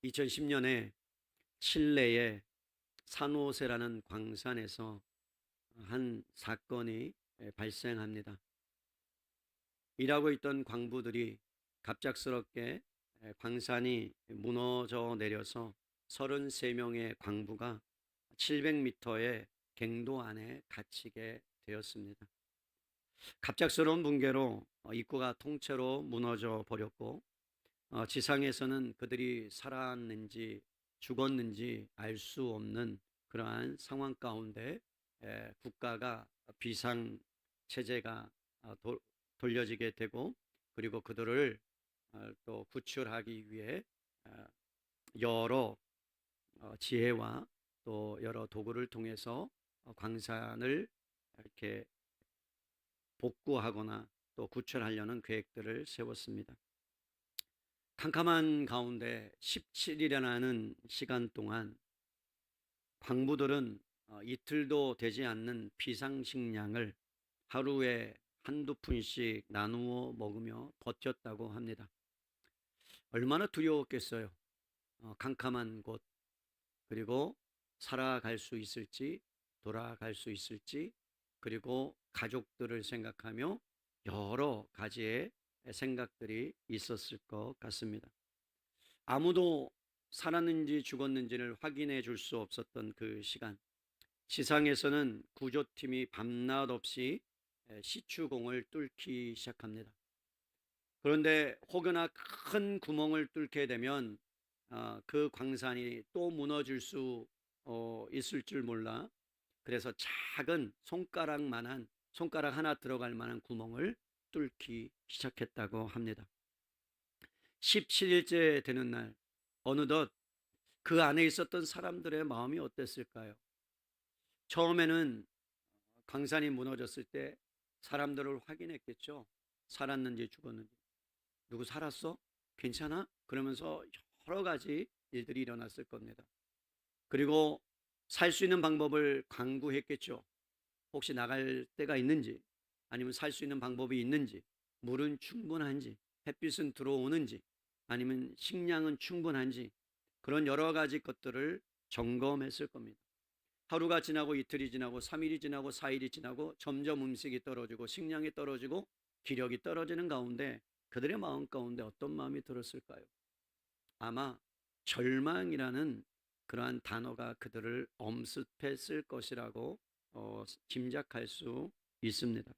2010년에 칠레의 산호세라는 광산에서 한 사건이 발생합니다. 일하고 있던 광부들이 갑작스럽게 광산이 무너져 내려서 33명의 광부가 700m의 갱도 안에 갇히게 되었습니다. 갑작스러운 붕괴로 입구가 통째로 무너져 버렸고, 지상에서는 그들이 살았는지 죽었는지 알 수 없는 그러한 상황 가운데 국가가 비상 체제가 돌려지게 되고, 그리고 그들을 또 구출하기 위해 여러 지혜와 또 여러 도구를 통해서 광산을 이렇게 복구하거나 또 구출하려는 계획들을 세웠습니다. 캄캄한 가운데 17일이라는 시간 동안 광부들은 이틀도 되지 않는 비상식량을 하루에 한두 푼씩 나누어 먹으며 버텼다고 합니다. 얼마나 두려웠겠어요. 캄캄한 곳, 그리고 살아갈 수 있을지, 돌아갈 수 있을지, 그리고 가족들을 생각하며 여러 가지의 생각들이 있었을 것 같습니다. 아무도 살았는지 죽었는지를 확인해 줄 수 없었던 그 시간, 지상에서는 구조팀이 밤낮 없이 시추공을 뚫기 시작합니다. 그런데 혹여나 큰 구멍을 뚫게 되면 그 광산이 또 무너질 수 있을 줄 몰라, 그래서 작은 손가락만한, 손가락 하나 들어갈 만한 구멍을 뚫기 시작했다고 합니다. 17일째 되는 날, 어느덧 그 안에 있었던 사람들의 마음이 어땠을까요? 처음에는 광산이 무너졌을 때 사람들을 확인했겠죠. 살았는지 죽었는지. 누구 살았어? 괜찮아? 그러면서 여러 가지 일들이 일어났을 겁니다. 그리고 살 수 있는 방법을 강구했겠죠. 혹시 나갈 데가 있는지, 아니면 살 수 있는 방법이 있는지, 물은 충분한지, 햇빛은 들어오는지, 아니면 식량은 충분한지, 그런 여러 가지 것들을 점검했을 겁니다. 하루가 지나고 이틀이 지나고 3일이 지나고 4일이 지나고 점점 음식이 떨어지고 식량이 떨어지고 기력이 떨어지는 가운데 그들의 마음 가운데 어떤 마음이 들었을까요? 아마 절망이라는 그러한 단어가 그들을 엄습했을 것이라고 짐작할 수 있습니다.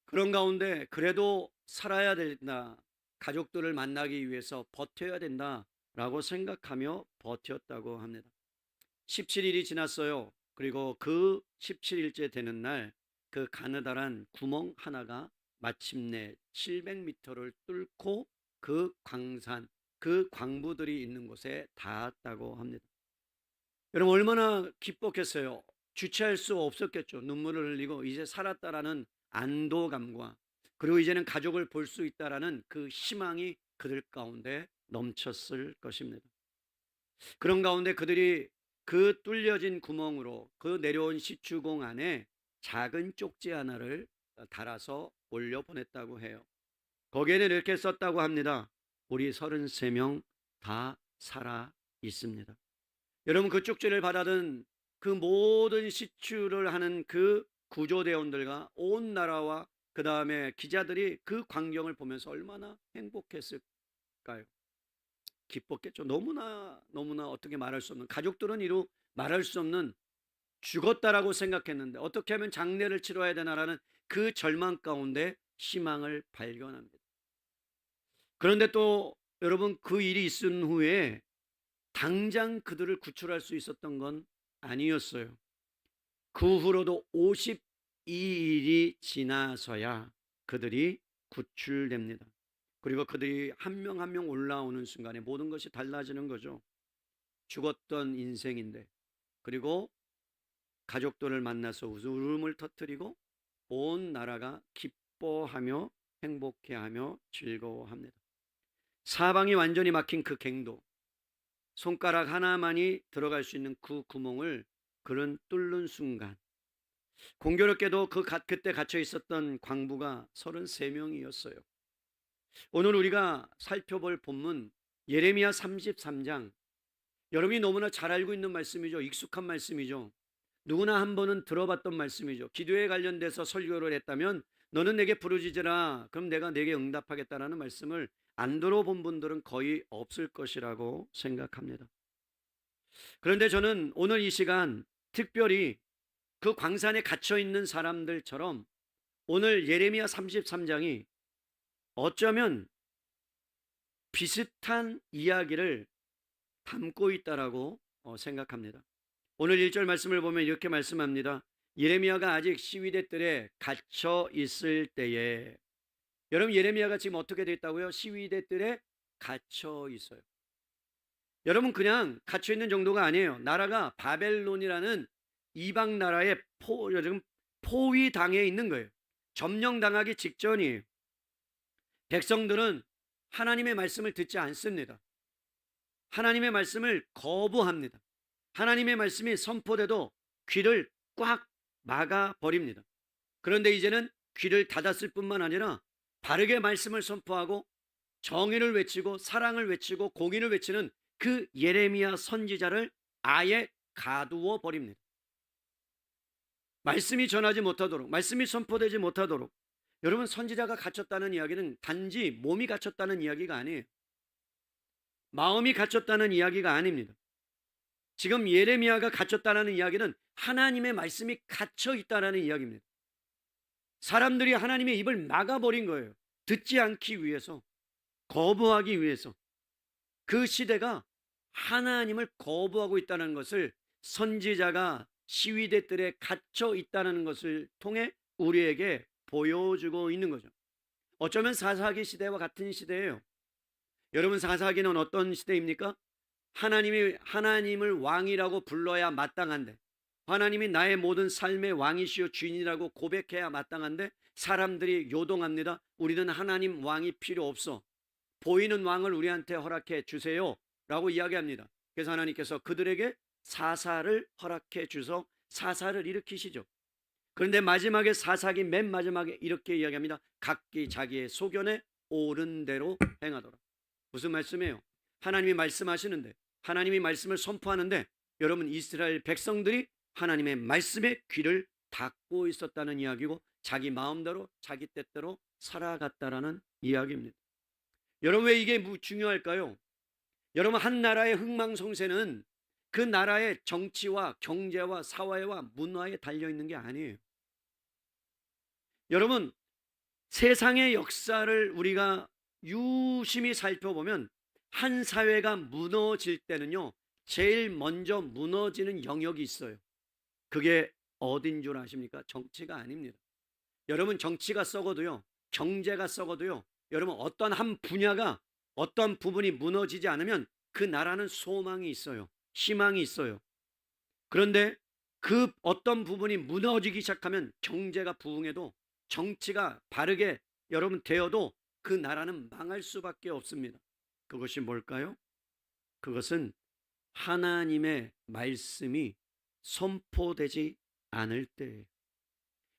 그런 가운데 그래도 살아야 된다, 가족들을 만나기 위해서 버텨야 된다라고 생각하며 버텼다고 합니다. 17일이 지났어요. 그리고 그 17일째 되는 날, 그 가느다란 구멍 하나가 마침내 700m를 뚫고 그 광산, 그 광부들이 있는 곳에 닿았다고 합니다. 여러분, 얼마나 기뻤겠어요. 주체할 수 없었겠죠. 눈물을 흘리고 이제 살았다라는 안도감과, 그리고 이제는 가족을 볼 수 있다라는 그 희망이 그들 가운데 넘쳤을 것입니다. 그런 가운데 그들이 그 뚫려진 구멍으로 그 내려온 시추공 안에 작은 쪽지 하나를 달아서 올려보냈다고 해요. 거기에는 이렇게 썼다고 합니다. 우리 33명 다 살아 있습니다. 여러분, 그 쪽지를 받아든 그 모든 시추를 하는 그 구조대원들과 온 나라와 그 다음에 기자들이 그 광경을 보면서 얼마나 행복했을까요? 기뻤겠죠. 너무나 어떻게 말할 수 없는, 가족들은 이루 말할 수 없는, 죽었다라고 생각했는데 어떻게 하면 장례를 치러야 되나라는 그 절망 가운데 희망을 발견합니다. 그런데 또 여러분, 그 일이 있은 후에 당장 그들을 구출할 수 있었던 건 아니었어요. 그 후로도 52일이 지나서야 그들이 구출됩니다. 그리고 그들이 한 명 한 명 올라오는 순간에 모든 것이 달라지는 거죠. 죽었던 인생인데, 그리고 가족들을 만나서 웃음을 터뜨리고 온 나라가 기뻐하며 행복해하며 즐거워합니다. 사방이 완전히 막힌 그 갱도, 손가락 하나만이 들어갈 수 있는 그 구멍을 그런 뚫는 순간, 공교롭게도 그때 갇혀 있었던 광부가 33명이었어요. 오늘 우리가 살펴볼 본문 예레미야 33장, 여러분이 너무나 잘 알고 있는 말씀이죠. 익숙한 말씀이죠. 누구나 한 번은 들어봤던 말씀이죠. 기도에 관련돼서 설교를 했다면 너는 내게 부르짖으라 그럼 내가 내게 응답하겠다라는 말씀을 안 들어본 분들은 거의 없을 것이라고 생각합니다. 그런데 저는 오늘 이 시간 특별히 그 광산에 갇혀 있는 사람들처럼 오늘 예레미야 33장이 어쩌면 비슷한 이야기를 담고 있다라고 생각합니다. 오늘 1절 말씀을 보면 이렇게 말씀합니다. 예레미야가 아직 시위대 뜰에 갇혀 있을 때에, 여러분 예레미야가 지금 어떻게 됐다고요? 시위대 뜰에 갇혀 있어요. 여러분 그냥 갇혀 있는 정도가 아니에요. 나라가 바벨론이라는 이방 나라에 지금 포위당해 있는 거예요. 점령당하기 직전이에요. 백성들은 하나님의 말씀을 듣지 않습니다. 하나님의 말씀을 거부합니다. 하나님의 말씀이 선포돼도 귀를 꽉 막아버립니다. 그런데 이제는 귀를 닫았을 뿐만 아니라 바르게 말씀을 선포하고 정의를 외치고 사랑을 외치고 공의를 외치는 그 예레미야 선지자를 아예 가두어 버립니다. 말씀이 전하지 못하도록, 말씀이 선포되지 못하도록. 여러분 선지자가 갇혔다는 이야기는 단지 몸이 갇혔다는 이야기가 아니에요. 마음이 갇혔다는 이야기가 아닙니다. 지금 예레미야가 갇혔다는 이야기는 하나님의 말씀이 갇혀 있다는 이야기입니다. 사람들이 하나님의 입을 막아버린 거예요. 듣지 않기 위해서, 거부하기 위해서. 그 시대가 하나님을 거부하고 있다는 것을 선지자가 시위대 뜰에 갇혀 있다는 것을 통해 우리에게 보여주고 있는 거죠. 어쩌면 사사기 시대와 같은 시대예요. 여러분 사사기는 어떤 시대입니까? 하나님을 왕이라고 불러야 마땅한데, 하나님이 나의 모든 삶의 왕이시요 주인이라고 고백해야 마땅한데 사람들이 요동합니다. 우리는 하나님 왕이 필요 없어. 보이는 왕을 우리한테 허락해 주세요 라고 이야기합니다. 그래서 하나님께서 그들에게 사사를 허락해 주서 사사를 일으키시죠. 그런데 마지막에 사사기 맨 마지막에 이렇게 이야기합니다. 각기 자기의 소견에 옳은 대로 행하더라. 무슨 말씀이에요? 하나님이 말씀하시는데, 하나님이 말씀을 선포하는데 여러분 이스라엘 백성들이 하나님의 말씀에 귀를 닫고 있었다는 이야기고 자기 마음대로 자기 뜻대로 살아갔다라는 이야기입니다. 여러분 왜 이게 중요할까요? 여러분 한 나라의 흥망성쇠는 그 나라의 정치와 경제와 사회와 문화에 달려있는 게 아니에요. 여러분 세상의 역사를 우리가 유심히 살펴보면 한 사회가 무너질 때는요 제일 먼저 무너지는 영역이 있어요. 그게 어딘 줄 아십니까? 정치가 아닙니다. 여러분 정치가 썩어도요, 경제가 썩어도요, 여러분 어떤 한 분야가 어떤 부분이 무너지지 않으면 그 나라는 소망이 있어요. 희망이 있어요. 그런데 그 어떤 부분이 무너지기 시작하면 경제가 부흥해도 정치가 바르게 여러분 되어도 그 나라는 망할 수밖에 없습니다. 그것이 뭘까요? 그것은 하나님의 말씀이 선포되지 않을 때예요.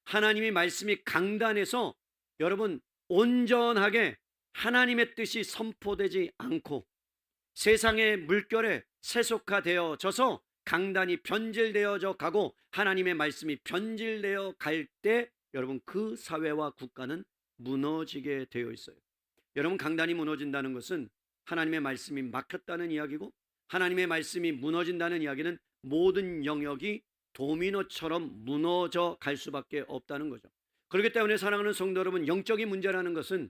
하나님의 말씀이 강단에서 여러분 온전하게 하나님의 뜻이 선포되지 않고 세상의 물결에 세속화되어져서 강단이 변질되어져 가고 하나님의 말씀이 변질되어 갈 때 여러분 그 사회와 국가는 무너지게 되어 있어요. 여러분 강단이 무너진다는 것은 하나님의 말씀이 막혔다는 이야기고 하나님의 말씀이 무너진다는 이야기는 모든 영역이 도미노처럼 무너져 갈 수밖에 없다는 거죠. 그렇기 때문에 사랑하는 성도 여러분, 영적인 문제라는 것은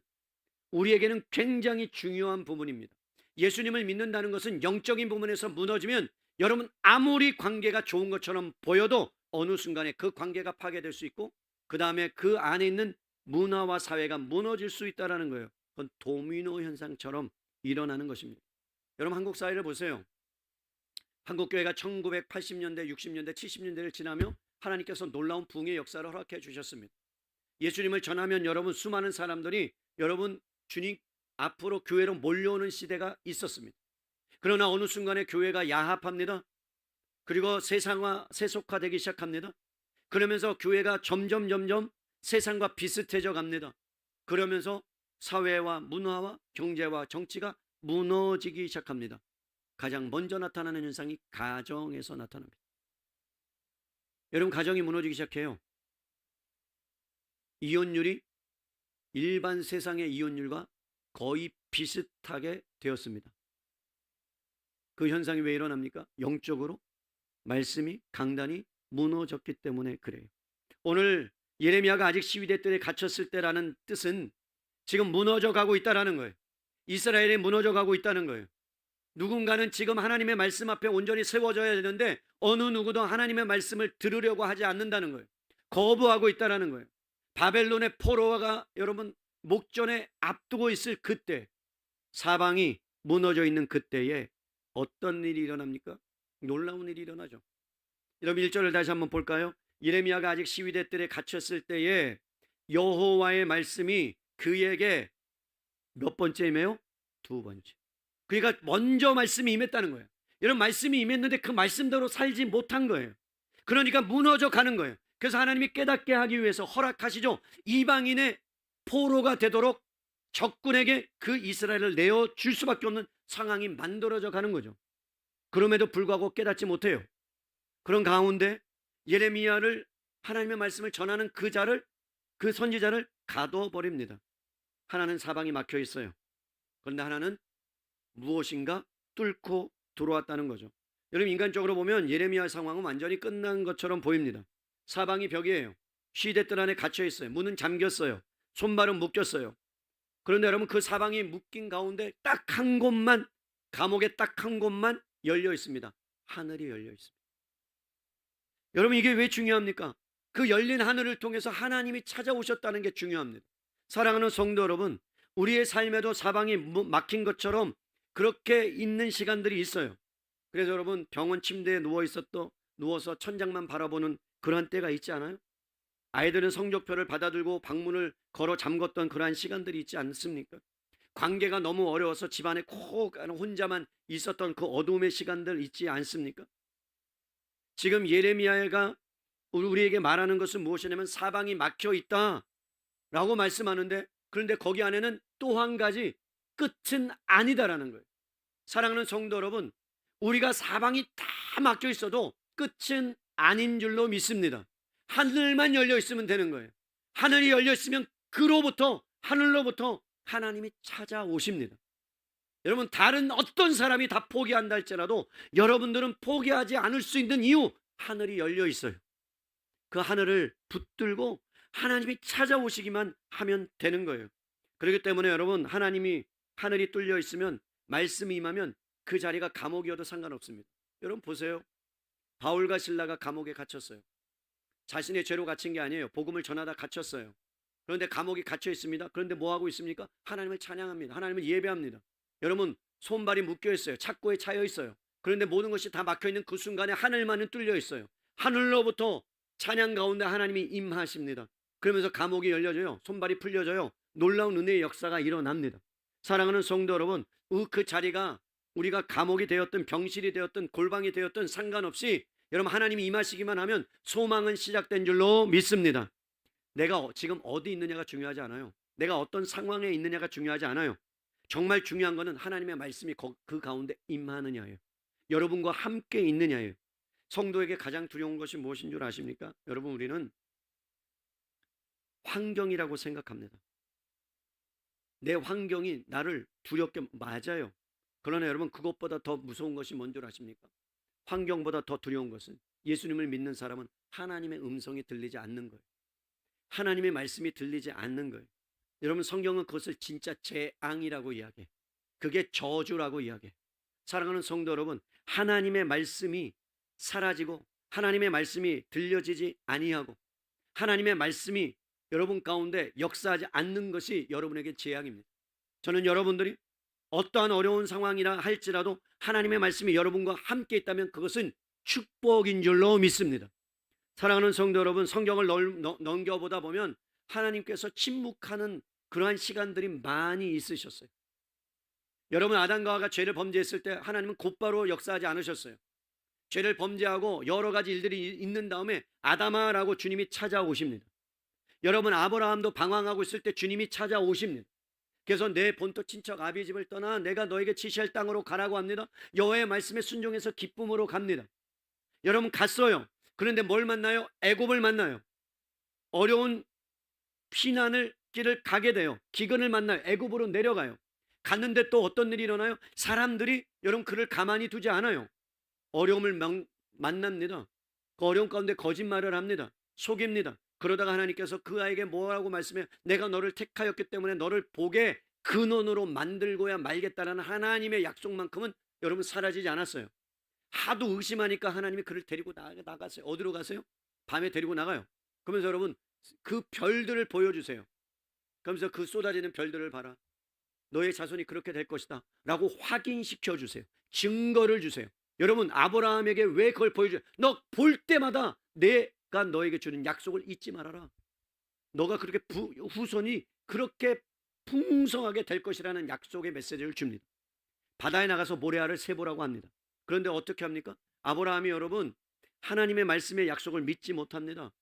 우리에게는 굉장히 중요한 부분입니다. 예수님을 믿는다는 것은 영적인 부분에서 무너지면 여러분 아무리 관계가 좋은 것처럼 보여도 어느 순간에 그 관계가 파괴될 수 있고 그 다음에 그 안에 있는 문화와 사회가 무너질 수 있다는 거예요. 그건 도미노 현상처럼 일어나는 것입니다. 여러분 한국 사회를 보세요. 한국교회가 1980년대, 60년대, 70년대를 지나며 하나님께서 놀라운 부흥의 역사를 허락해 주셨습니다. 예수님을 전하면 여러분 수많은 사람들이 여러분 주님 앞으로 교회로 몰려오는 시대가 있었습니다. 그러나 어느 순간에 교회가 야합합니다. 그리고 세속화되기 시작합니다. 그러면서 교회가 점점 세상과 비슷해져 갑니다. 그러면서 사회와 문화와 경제와 정치가 무너지기 시작합니다. 가장 먼저 나타나는 현상이 가정에서 나타납니다. 여러분, 가정이 무너지기 시작해요. 이혼율이 일반 세상의 이혼율과 거의 비슷하게 되었습니다. 그 현상이 왜 일어납니까? 영적으로 말씀이 강단이 무너졌기 때문에 그래요. 오늘 예레미야가 아직 시위대 뜰에 갇혔을 때라는 뜻은 지금 무너져 가고 있다라는 거예요. 이스라엘이 무너져 가고 있다는 거예요. 누군가는 지금 하나님의 말씀 앞에 온전히 세워져야 되는데 어느 누구도 하나님의 말씀을 들으려고 하지 않는다는 거예요. 거부하고 있다라는 거예요. 바벨론의 포로가 여러분 목전에 앞두고 있을 그때, 사방이 무너져 있는 그때에 어떤 일이 일어납니까? 놀라운 일이 일어나죠. 여러분 1절을 다시 한번 볼까요? 예레미야가 아직 시위대 뜰에 갇혔을 때에 여호와의 말씀이 그에게 몇 번째 임해요? 두 번째. 그러니까 먼저 말씀이 임했다는 거예요. 여러분, 말씀이 임했는데 그 말씀대로 살지 못한 거예요. 그러니까 무너져 가는 거예요. 그래서 하나님이 깨닫게 하기 위해서 허락하시죠. 이방인의 포로가 되도록 적군에게 그 이스라엘을 내어줄 수밖에 없는 상황이 만들어져 가는 거죠. 그럼에도 불구하고 깨닫지 못해요. 그런 가운데 예레미야를, 하나님의 말씀을 전하는 그 선지자를 가둬버립니다. 하나는 사방이 막혀 있어요. 그런데 하나는 무엇인가 뚫고 들어왔다는 거죠. 여러분, 인간적으로 보면 예레미야 상황은 완전히 끝난 것처럼 보입니다. 사방이 벽이에요. 시대 뜰 안에 갇혀 있어요. 문은 잠겼어요. 손발은 묶였어요. 그런데 여러분, 그 사방이 묶인 가운데 딱 한 곳만, 감옥에 딱 한 곳만 열려 있습니다. 하늘이 열려 있습니다. 여러분, 이게 왜 중요합니까? 그 열린 하늘을 통해서 하나님이 찾아오셨다는 게 중요합니다. 사랑하는 성도 여러분, 우리의 삶에도 사방이 막힌 것처럼 그렇게 있는 시간들이 있어요. 그래서 여러분, 병원 침대에 누워서 천장만 바라보는 그런 때가 있지 않아요? 아이들은 성적표를 받아들고 방문을 걸어 잠궜던 그러한 시간들이 있지 않습니까? 관계가 너무 어려워서 집안에 혼자만 있었던 그 어두움의 시간들 있지 않습니까? 지금 예레미야가 우리에게 말하는 것은 무엇이냐면 사방이 막혀 있다라고 말씀하는데, 그런데 거기 안에는 또 한 가지 끝은 아니다라는 거예요. 사랑하는 성도 여러분, 우리가 사방이 다 막혀 있어도 끝은 아닌 줄로 믿습니다. 하늘만 열려 있으면 되는 거예요. 하늘이 열려 있으면 하늘로부터 하나님이 찾아오십니다. 여러분, 다른 어떤 사람이 다 포기한다 할지라도 여러분들은 포기하지 않을 수 있는 이유, 하늘이 열려 있어요. 그 하늘을 붙들고 하나님이 찾아오시기만 하면 되는 거예요. 그렇기 때문에 여러분, 하늘이 뚫려 있으면, 말씀이 임하면 그 자리가 감옥이어도 상관없습니다. 여러분 보세요. 바울과 실라가 감옥에 갇혔어요. 자신의 죄로 갇힌 게 아니에요. 복음을 전하다 갇혔어요. 그런데 감옥에 갇혀 있습니다. 그런데 뭐 하고 있습니까? 하나님을 찬양합니다. 하나님을 예배합니다. 여러분, 손발이 묶여 있어요. 착고에 차여 있어요. 그런데 모든 것이 다 막혀 있는 그 순간에 하늘만은 뚫려 있어요. 하늘로부터 찬양 가운데 하나님이 임하십니다. 그러면서 감옥이 열려져요. 손발이 풀려져요. 놀라운 은혜의 역사가 일어납니다. 사랑하는 성도 여러분, 그 자리가 우리가 감옥이 되었든 병실이 되었든 골방이 되었든 상관없이 여러분, 하나님이 임하시기만 하면 소망은 시작된 줄로 믿습니다. 내가 지금 어디 있느냐가 중요하지 않아요. 내가 어떤 상황에 있느냐가 중요하지 않아요. 정말 중요한 것은 하나님의 말씀이 그 가운데 임하느냐예요. 여러분과 함께 있느냐예요. 성도에게 가장 두려운 것이 무엇인 줄 아십니까? 여러분, 우리는 환경이라고 생각합니다. 내 환경이 나를 두렵게, 맞아요. 그러나 여러분, 그것보다 더 무서운 것이 뭔 줄 아십니까? 환경보다 더 두려운 것은, 예수님을 믿는 사람은 하나님의 음성이 들리지 않는 거예요. 하나님의 말씀이 들리지 않는 거예요. 여러분, 성경은 그것을 진짜 재앙이라고 이야기해요. 그게 저주라고 이야기해요. 사랑하는 성도 여러분, 하나님의 말씀이 사라지고 하나님의 말씀이 들려지지 아니하고 하나님의 말씀이 여러분 가운데 역사하지 않는 것이 여러분에게 재앙입니다. 저는 여러분들이 어떠한 어려운 상황이라 할지라도 하나님의 말씀이 여러분과 함께 있다면 그것은 축복인 줄로 믿습니다. 사랑하는 성도 여러분, 성경을 넘겨보다 보면 하나님께서 침묵하는 그러한 시간들이 많이 있으셨어요. 여러분, 아담과 하와가 죄를 범죄했을 때 하나님은 곧바로 역사하지 않으셨어요. 죄를 범죄하고 여러 가지 일들이 있는 다음에 아담아라고 주님이 찾아오십니다. 여러분, 아브라함도 방황하고 있을 때 주님이 찾아오십니다. 그래서 내 본토 친척 아비 집을 떠나 내가 너에게 지시할 땅으로 가라고 합니다. 여호와의 말씀에 순종해서 기쁨으로 갑니다. 여러분 갔어요. 그런데 뭘 만나요? 애굽을 만나요. 어려운 피난을 길을 가게 돼요. 기근을 만나요. 애굽으로 내려가요. 갔는데 또 어떤 일이 일어나요? 사람들이 여러분 그를 가만히 두지 않아요. 어려움을 만납니다. 그 어려움 가운데 거짓말을 합니다. 속입니다. 그러다가 하나님께서 그 아이에게 뭐라고 말씀해요? 내가 너를 택하였기 때문에 너를 복의 근원으로 만들고야 말겠다라는 하나님의 약속만큼은 여러분 사라지지 않았어요. 하도 의심하니까 하나님이 그를 데리고 나갔어요. 어디로 가세요? 밤에 데리고 나가요. 그러면서 여러분 그 별들을 보여주세요. 그러면서 그 쏟아지는 별들을 봐라. 너의 자손이 그렇게 될 것이다 라고 확인시켜 주세요. 증거를 주세요. 여러분 아브라함에게 왜 그걸 보여줘요? 너 볼 때마다 내가 너에게 주는 약속을 잊지 말아라. 너가 그렇게 후손이 그렇게 풍성하게 될 것이라는 약속의 메시지를 줍니다. 바다에 나가서 모래알을 세보라고 합니다. 그런데 어떻게 합니까? 아브라함이 여러분 하나님의 말씀의 약속을 믿지 못합니다.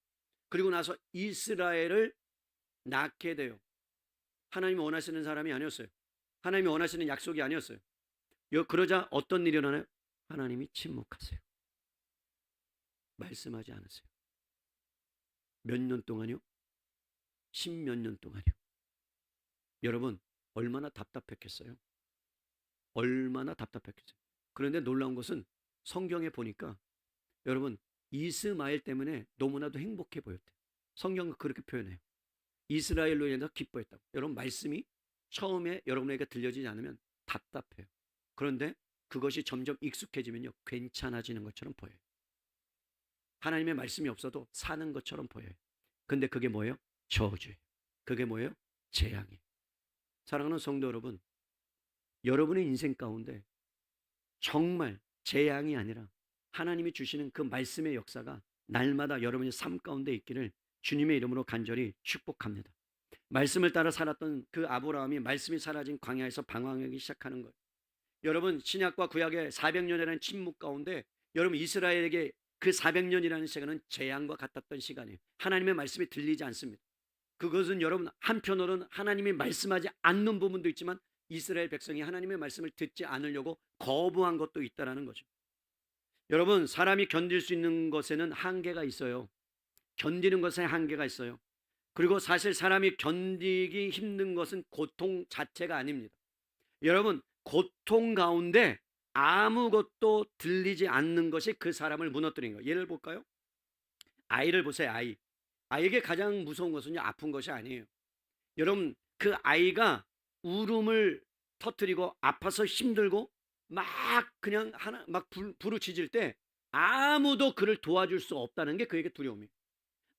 그리고 나서 이스라엘을 낳게 돼요. 하나님이 원하시는 사람이 아니었어요. 하나님이 원하시는 약속이 아니었어요. 그러자 어떤 일이 일어나요? 하나님이 침묵하세요. 말씀하지 않으세요. 몇 년 동안요? 10몇 년 동안요. 여러분 얼마나 답답했겠어요? 얼마나 답답했겠어요? 그런데 놀라운 것은 성경에 보니까 여러분 이스마엘 때문에 너무나도 행복해 보였대요. 성경은 그렇게 표현해요. 이스라엘로 인해서 기뻐했다고. 여러분 말씀이 처음에 여러분에게 들려지지 않으면 답답해요. 그런데 그것이 점점 익숙해지면요 괜찮아지는 것처럼 보여요. 하나님의 말씀이 없어도 사는 것처럼 보여요. 근데 그게 뭐예요? 저주예요. 그게 뭐예요? 재앙이에요. 사랑하는 성도 여러분, 여러분의 인생 가운데 정말 재앙이 아니라 하나님이 주시는 그 말씀의 역사가 날마다 여러분의 삶 가운데 있기를 주님의 이름으로 간절히 축복합니다. 말씀을 따라 살았던 그 아브라함이 말씀이 사라진 광야에서 방황하기 시작하는 거예요. 여러분 신약과 구약의 400년이라는 침묵 가운데 여러분 이스라엘에게 그 400년이라는 시간은 재앙과 같았던 시간이에요. 하나님의 말씀이 들리지 않습니다. 그것은 여러분 한편으로는 하나님이 말씀하지 않는 부분도 있지만 이스라엘 백성이 하나님의 말씀을 듣지 않으려고 거부한 것도 있다는 거죠. 여러분 사람이 견딜 수 있는 것에는 한계가 있어요. 견디는 것에 한계가 있어요. 그리고 사실 사람이 견디기 힘든 것은 고통 자체가 아닙니다. 여러분 고통 가운데 아무것도 들리지 않는 것이 그 사람을 무너뜨리는 거예요. 예를 볼까요? 아이를 보세요. 아이에게 가장 무서운 것은요 아픈 것이 아니에요. 여러분 그 아이가 울음을 터뜨리고 아파서 힘들고 막 그냥 막 부르짖을 때 아무도 그를 도와줄 수 없다는 게 그에게 두려움이에요.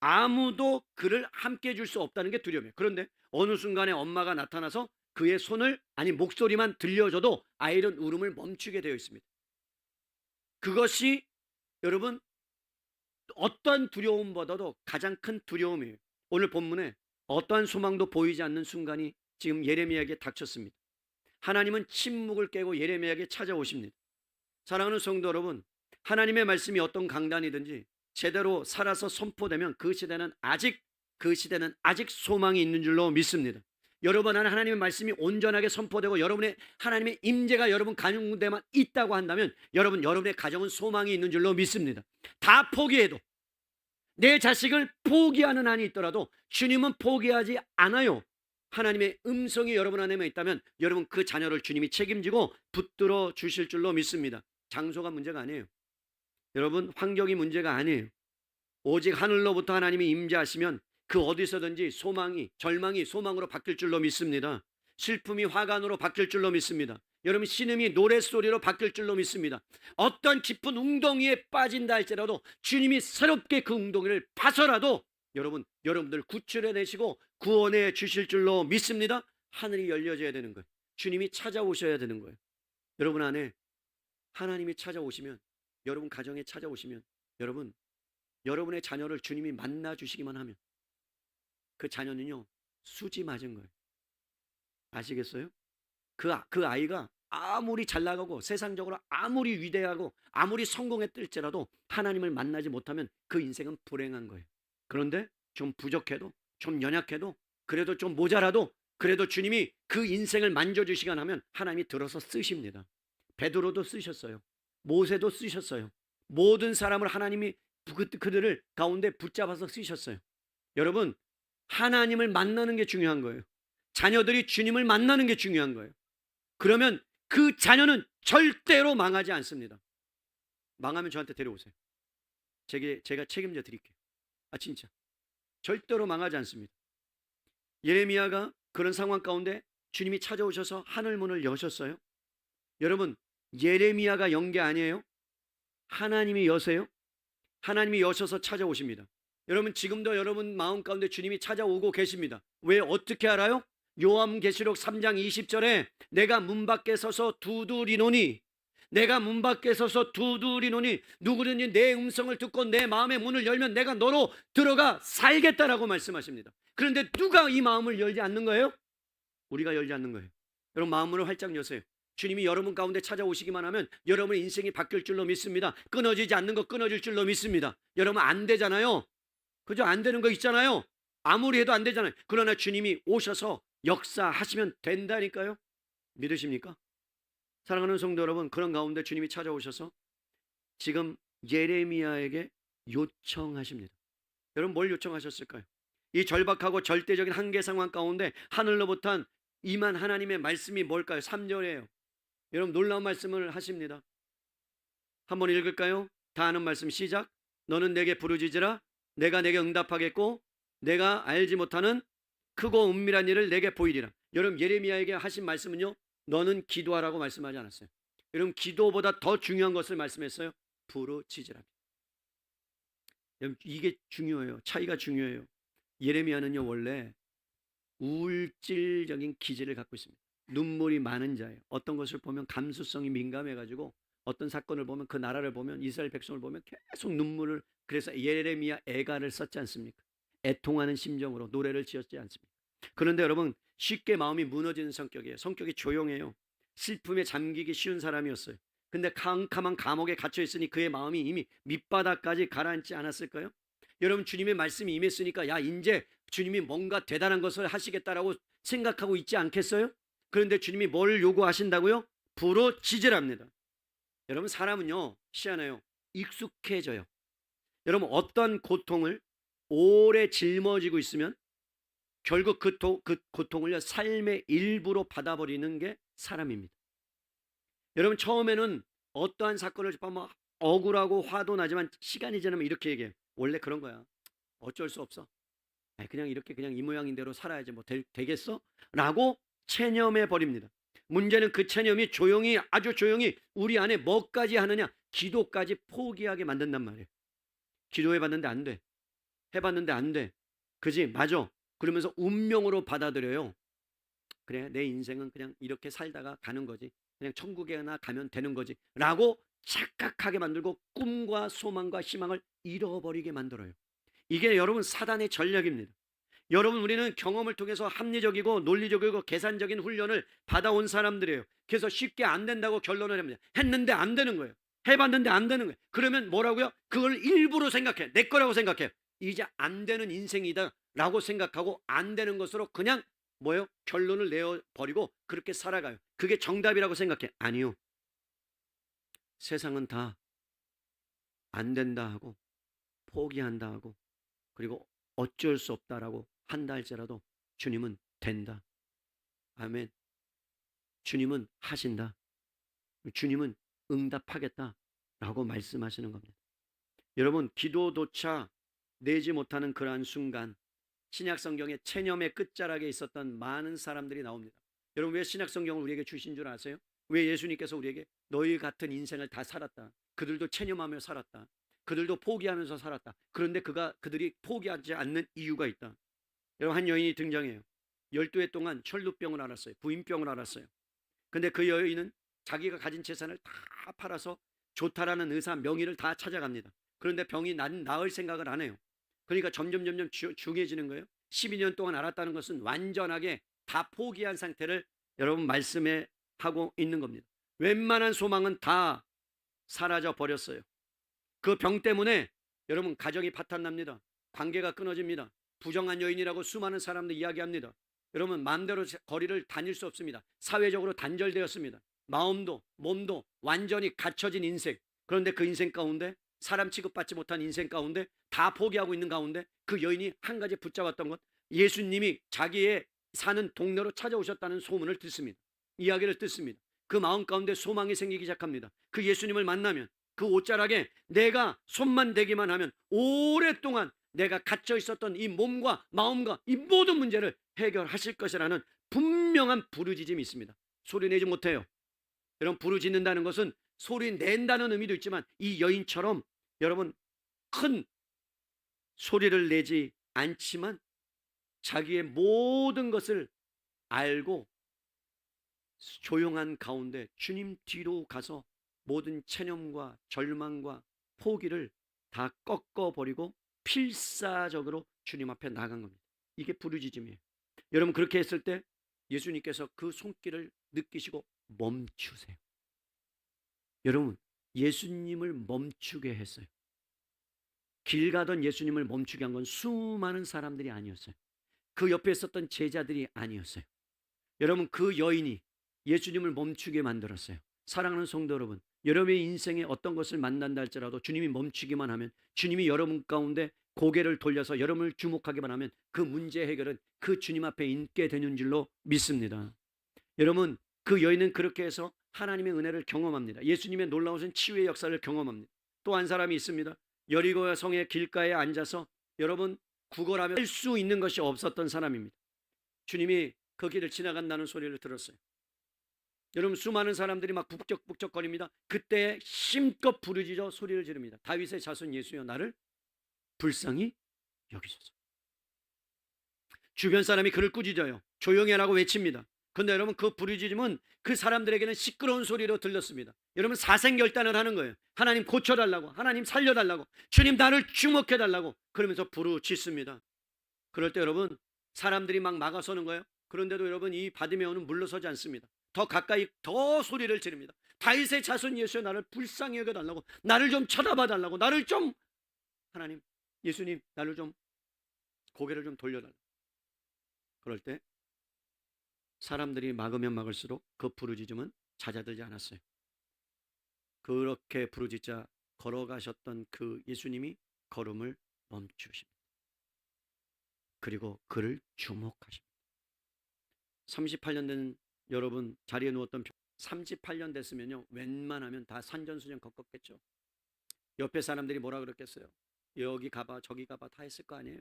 아무도 그를 함께 해줄 수 없다는 게 두려움이에요. 그런데 어느 순간에 엄마가 나타나서 그의 손을 아니 목소리만 들려줘도 아이는 울음을 멈추게 되어 있습니다. 그것이 여러분 어떤 두려움보다도 가장 큰 두려움이에요. 오늘 본문에 어떠한 소망도 보이지 않는 순간이 지금 예레미야에게 닥쳤습니다. 하나님은 침묵을 깨고 예레미야에게 찾아오십니다. 사랑하는 성도 여러분, 하나님의 말씀이 어떤 강단이든지 제대로 살아서 선포되면 그 시대는 아직 소망이 있는 줄로 믿습니다. 여러분 안에 하나님의 말씀이 온전하게 선포되고 여러분의 하나님의 임재가 여러분 가정대만 있다고 한다면 여러분의 가정은 소망이 있는 줄로 믿습니다. 다 포기해도 내 자식을 포기하는 한이 있더라도 주님은 포기하지 않아요. 하나님의 음성이 여러분 안에만 있다면 여러분 그 자녀를 주님이 책임지고 붙들어 주실 줄로 믿습니다. 장소가 문제가 아니에요. 여러분 환경이 문제가 아니에요. 오직 하늘로부터 하나님이 임재하시면 그 어디서든지 절망이 소망으로 바뀔 줄로 믿습니다. 슬픔이 화관으로 바뀔 줄로 믿습니다. 여러분 신음이 노랫소리로 바뀔 줄로 믿습니다. 어떤 깊은 웅덩이에 빠진다 할지라도 주님이 새롭게 그 웅덩이를 파서라도 여러분들 구출해내시고 구원해 주실 줄로 믿습니다. 하늘이 열려져야 되는 거예요. 주님이 찾아오셔야 되는 거예요. 여러분 안에 하나님이 찾아오시면 여러분 가정에 찾아오시면 여러분의 자녀를 주님이 만나 주시기만 하면 그 자녀는요 수지 맞은 거예요. 아시겠어요? 그 아이가 아무리 잘 나가고 세상적으로 아무리 위대하고 아무리 성공했을지라도 하나님을 만나지 못하면 그 인생은 불행한 거예요. 그런데 좀 부족해도 좀 연약해도 그래도 좀 모자라도 그래도 주님이 그 인생을 만져주시거나 하면 하나님이 들어서 쓰십니다. 베드로도 쓰셨어요. 모세도 쓰셨어요. 모든 사람을 하나님이 그들을 가운데 붙잡아서 쓰셨어요. 여러분, 하나님을 만나는 게 중요한 거예요. 자녀들이 주님을 만나는 게 중요한 거예요. 그러면 그 자녀는 절대로 망하지 않습니다. 망하면 저한테 데려오세요. 제가 책임져 드릴게요. 진짜 절대로 망하지 않습니다. 예레미야가 그런 상황 가운데 주님이 찾아오셔서 하늘 문을 여셨어요. 여러분, 예레미야가 연 게 아니에요. 하나님이 여세요. 하나님이 여셔서 찾아오십니다. 여러분, 지금도 여러분 마음 가운데 주님이 찾아오고 계십니다. 왜? 어떻게 알아요? 요한계시록 3장 20절에 내가 문 밖에 서서 두드리노니, 내가 문 밖에 서서 두드리노니 누구든지 내 음성을 듣고 내 마음의 문을 열면 내가 너로 들어가 살겠다라고 말씀하십니다. 그런데 누가 이 마음을 열지 않는 거예요? 우리가 열지 않는 거예요. 여러분, 마음문을 활짝 여세요. 주님이 여러분 가운데 찾아오시기만 하면 여러분의 인생이 바뀔 줄로 믿습니다. 끊어지지 않는 거 끊어질 줄로 믿습니다. 여러분, 안 되잖아요. 그죠? 안 되는 거 있잖아요. 아무리 해도 안 되잖아요. 그러나 주님이 오셔서 역사하시면 된다니까요. 믿으십니까? 사랑하는 성도 여러분, 그런 가운데 주님이 찾아오셔서 지금 예레미야에게 요청하십니다. 여러분, 뭘 요청하셨을까요? 이 절박하고 절대적인 한계 상황 가운데 하늘로부터 임한 하나님의 말씀이 뭘까요? 3절이에요. 여러분, 놀라운 말씀을 하십니다. 한번 읽을까요? 다 아는 말씀 시작. 너는 내게 부르짖으라. 내가 내게 응답하겠고 내가 알지 못하는 크고 은밀한 일을 내게 보이리라. 여러분, 예레미야에게 하신 말씀은요, 너는 기도하라고 말씀하지 않았어요. 여러분, 기도보다 더 중요한 것을 말씀했어요. 부르짖으라. 여러분, 이게 중요해요. 차이가 중요해요. 예레미야는요, 원래 우울질적인 기질을 갖고 있습니다. 눈물이 많은 자예요. 어떤 것을 보면 감수성이 민감해가지고 어떤 사건을 보면, 그 나라를 보면, 이스라엘 백성을 보면 계속 눈물을, 그래서 예레미야 애가를 썼지 않습니까? 애통하는 심정으로 노래를 지었지 않습니까? 그런데 여러분, 쉽게 마음이 무너지는 성격이에요. 성격이 조용해요. 슬픔에 잠기기 쉬운 사람이었어요. 근데 캄캄한 감옥에 갇혀 있으니 그의 마음이 이미 밑바닥까지 가라앉지 않았을까요? 여러분, 주님의 말씀이 임했으니까 야, 이제 주님이 뭔가 대단한 것을 하시겠다라고 생각하고 있지 않겠어요? 그런데 주님이 뭘 요구하신다고요? 부르짖으랍니다. 여러분, 사람은요, 희한해요. 익숙해져요. 여러분, 어떤 고통을 오래 짊어지고 있으면 결국 그 고통을 삶의 일부로 받아버리는 게 사람입니다. 여러분, 처음에는 어떠한 사건을 접하면 억울하고 화도 나지만 시간이 지나면 이렇게 얘기해요. 원래 그런 거야. 어쩔 수 없어. 그냥 이렇게 그냥 이 모양인 대로 살아야지 뭐 되겠어? 라고 체념해 버립니다. 문제는 그 체념이 조용히, 아주 조용히 우리 안에 뭐까지 하느냐? 기도까지 포기하게 만든단 말이에요. 기도해봤는데 안 돼. 해봤는데 안 돼. 그지? 맞아. 그러면서 운명으로 받아들여요. 그래, 내 인생은 그냥 이렇게 살다가 가는 거지. 그냥 천국에나 가면 되는 거지. 라고 착각하게 만들고 꿈과 소망과 희망을 잃어버리게 만들어요. 이게 여러분 사단의 전략입니다. 여러분, 우리는 경험을 통해서 합리적이고 논리적이고 계산적인 훈련을 받아온 사람들이에요. 그래서 쉽게 안 된다고 결론을 합니다. 했는데 안 되는 거예요. 해봤는데 안 되는 거예요. 그러면 뭐라고요? 그걸 일부러 생각해. 내 거라고 생각해. 이제 안 되는 인생이다 라고 생각하고 안 되는 것으로 그냥 뭐예요? 결론을 내어버리고 그렇게 살아가요. 그게 정답이라고 생각해. 아니요. 세상은 다 안 된다 하고 포기한다 하고 그리고 어쩔 수 없다라고 한다 할지라도 주님은 된다. 아멘. 주님은 하신다. 주님은 응답하겠다라고 말씀하시는 겁니다. 여러분, 기도조차 내지 못하는 그러한 순간 신약 성경의 체념의 끝자락에 있었던 많은 사람들이 나옵니다. 여러분, 왜 신약 성경을 우리에게 주신 줄 아세요? 왜 예수님께서 우리에게 너희 같은 인생을 다 살았다. 그들도 체념하며 살았다. 그들도 포기하면서 살았다. 그런데 그들이 포기하지 않는 이유가 있다. 여러분, 한 여인이 등장해요. 12해 동안 혈루병을 앓았어요. 부인병을 앓았어요. 근데 그 여인은 자기가 가진 재산을 다 팔아서 좋다라는 의사 명의를 다 찾아갑니다. 그런데 병이 나을 생각을 안 해요. 그러니까 점점 중해지는 거예요. 12년 동안 앓았다는 것은 완전하게 다 포기한 상태를 여러분 말씀에 하고 있는 겁니다. 웬만한 소망은 다 사라져 버렸어요. 그 병 때문에 여러분 가정이 파탄납니다. 관계가 끊어집니다. 부정한 여인이라고 수많은 사람들 이야기합니다. 여러분 마음대로 거리를 다닐 수 없습니다. 사회적으로 단절되었습니다. 마음도 몸도 완전히 갇혀진 인생. 그런데 그 인생 가운데 사람 취급받지 못한 인생 가운데 다 포기하고 있는 가운데 그 여인이 한 가지 붙잡았던 것, 예수님이 자기의 사는 동네로 찾아오셨다는 소문을 듣습니다. 이야기를 듣습니다. 그 마음 가운데 소망이 생기기 시작합니다. 그 예수님을 만나면 그 옷자락에 내가 손만 대기만 하면 오랫동안 내가 갇혀 있었던 이 몸과 마음과 이 모든 문제를 해결하실 것이라는 분명한 부르짖음이 있습니다. 소리 내지 못해요. 여러분, 부르짖는다는 것은 소리 낸다는 의미도 있지만 이 여인처럼 여러분 큰 소리를 내지 않지만 자기의 모든 것을 알고 조용한 가운데 주님 뒤로 가서 모든 체념과 절망과 포기를 다 꺾어버리고 필사적으로 주님 앞에 나간 겁니다. 이게 부르짖음이에요. 여러분, 그렇게 했을 때 예수님께서 그 손길을 느끼시고 멈추세요. 여러분, 예수님을 멈추게 했어요. 길 가던 예수님을 멈추게 한 건 수많은 사람들이 아니었어요. 그 옆에 있었던 제자들이 아니었어요. 여러분, 그 여인이 예수님을 멈추게 만들었어요. 사랑하는 성도 여러분, 여러분의 인생에 어떤 것을 만난다 할지라도 주님이 멈추기만 하면, 주님이 여러분 가운데 고개를 돌려서 여러분을 주목하기만 하면 그 문제 해결은 그 주님 앞에 있게 되는 줄로 믿습니다. 여러분, 그 여인은 그렇게 해서 하나님의 은혜를 경험합니다. 예수님의 놀라우신 치유의 역사를 경험합니다. 또 한 사람이 있습니다. 여리고 성의 길가에 앉아서 여러분 구걸하며 할 수 있는 것이 없었던 사람입니다. 주님이 그 길을 지나간다는 소리를 들었어요. 여러분, 수많은 사람들이 막 북적북적거립니다. 그때 힘껏 부르짖어 소리를 지릅니다. 다윗의 자손 예수여, 나를 불쌍히 여기소서. 주변 사람이 그를 꾸짖어요. 조용히 하라고 외칩니다. 그런데 여러분, 그 부르짖음은 그 사람들에게는 시끄러운 소리로 들렸습니다. 여러분, 사생결단을 하는 거예요. 하나님 고쳐달라고, 하나님 살려달라고, 주님 나를 주목해달라고, 그러면서 부르짖습니다. 그럴 때 여러분, 사람들이 막 막아서는 거예요. 그런데도 여러분, 이 바디메오는 물러서지 않습니다. 더 가까이 더 소리를 지릅니다. 다윗의 자손 예수여, 나를 불쌍히 여겨달라고, 나를 좀 쳐다봐달라고, 나를 좀, 하나님, 예수님, 나를 좀, 고개를 좀 돌려달라고. 그럴 때 사람들이 막으면 막을수록 그 부르짖음은 잦아들지 않았어요. 그렇게 부르짖자 걸어가셨던 그 예수님이 걸음을 멈추십니다. 그리고 그를 주목하십니다. 38년 된 여러분 자리에 누웠던 38년 됐으면요, 웬만하면 다 산전수전 겪었겠죠. 옆에 사람들이 뭐라 그랬겠어요? 여기 가봐 저기 가봐 다 했을 거 아니에요.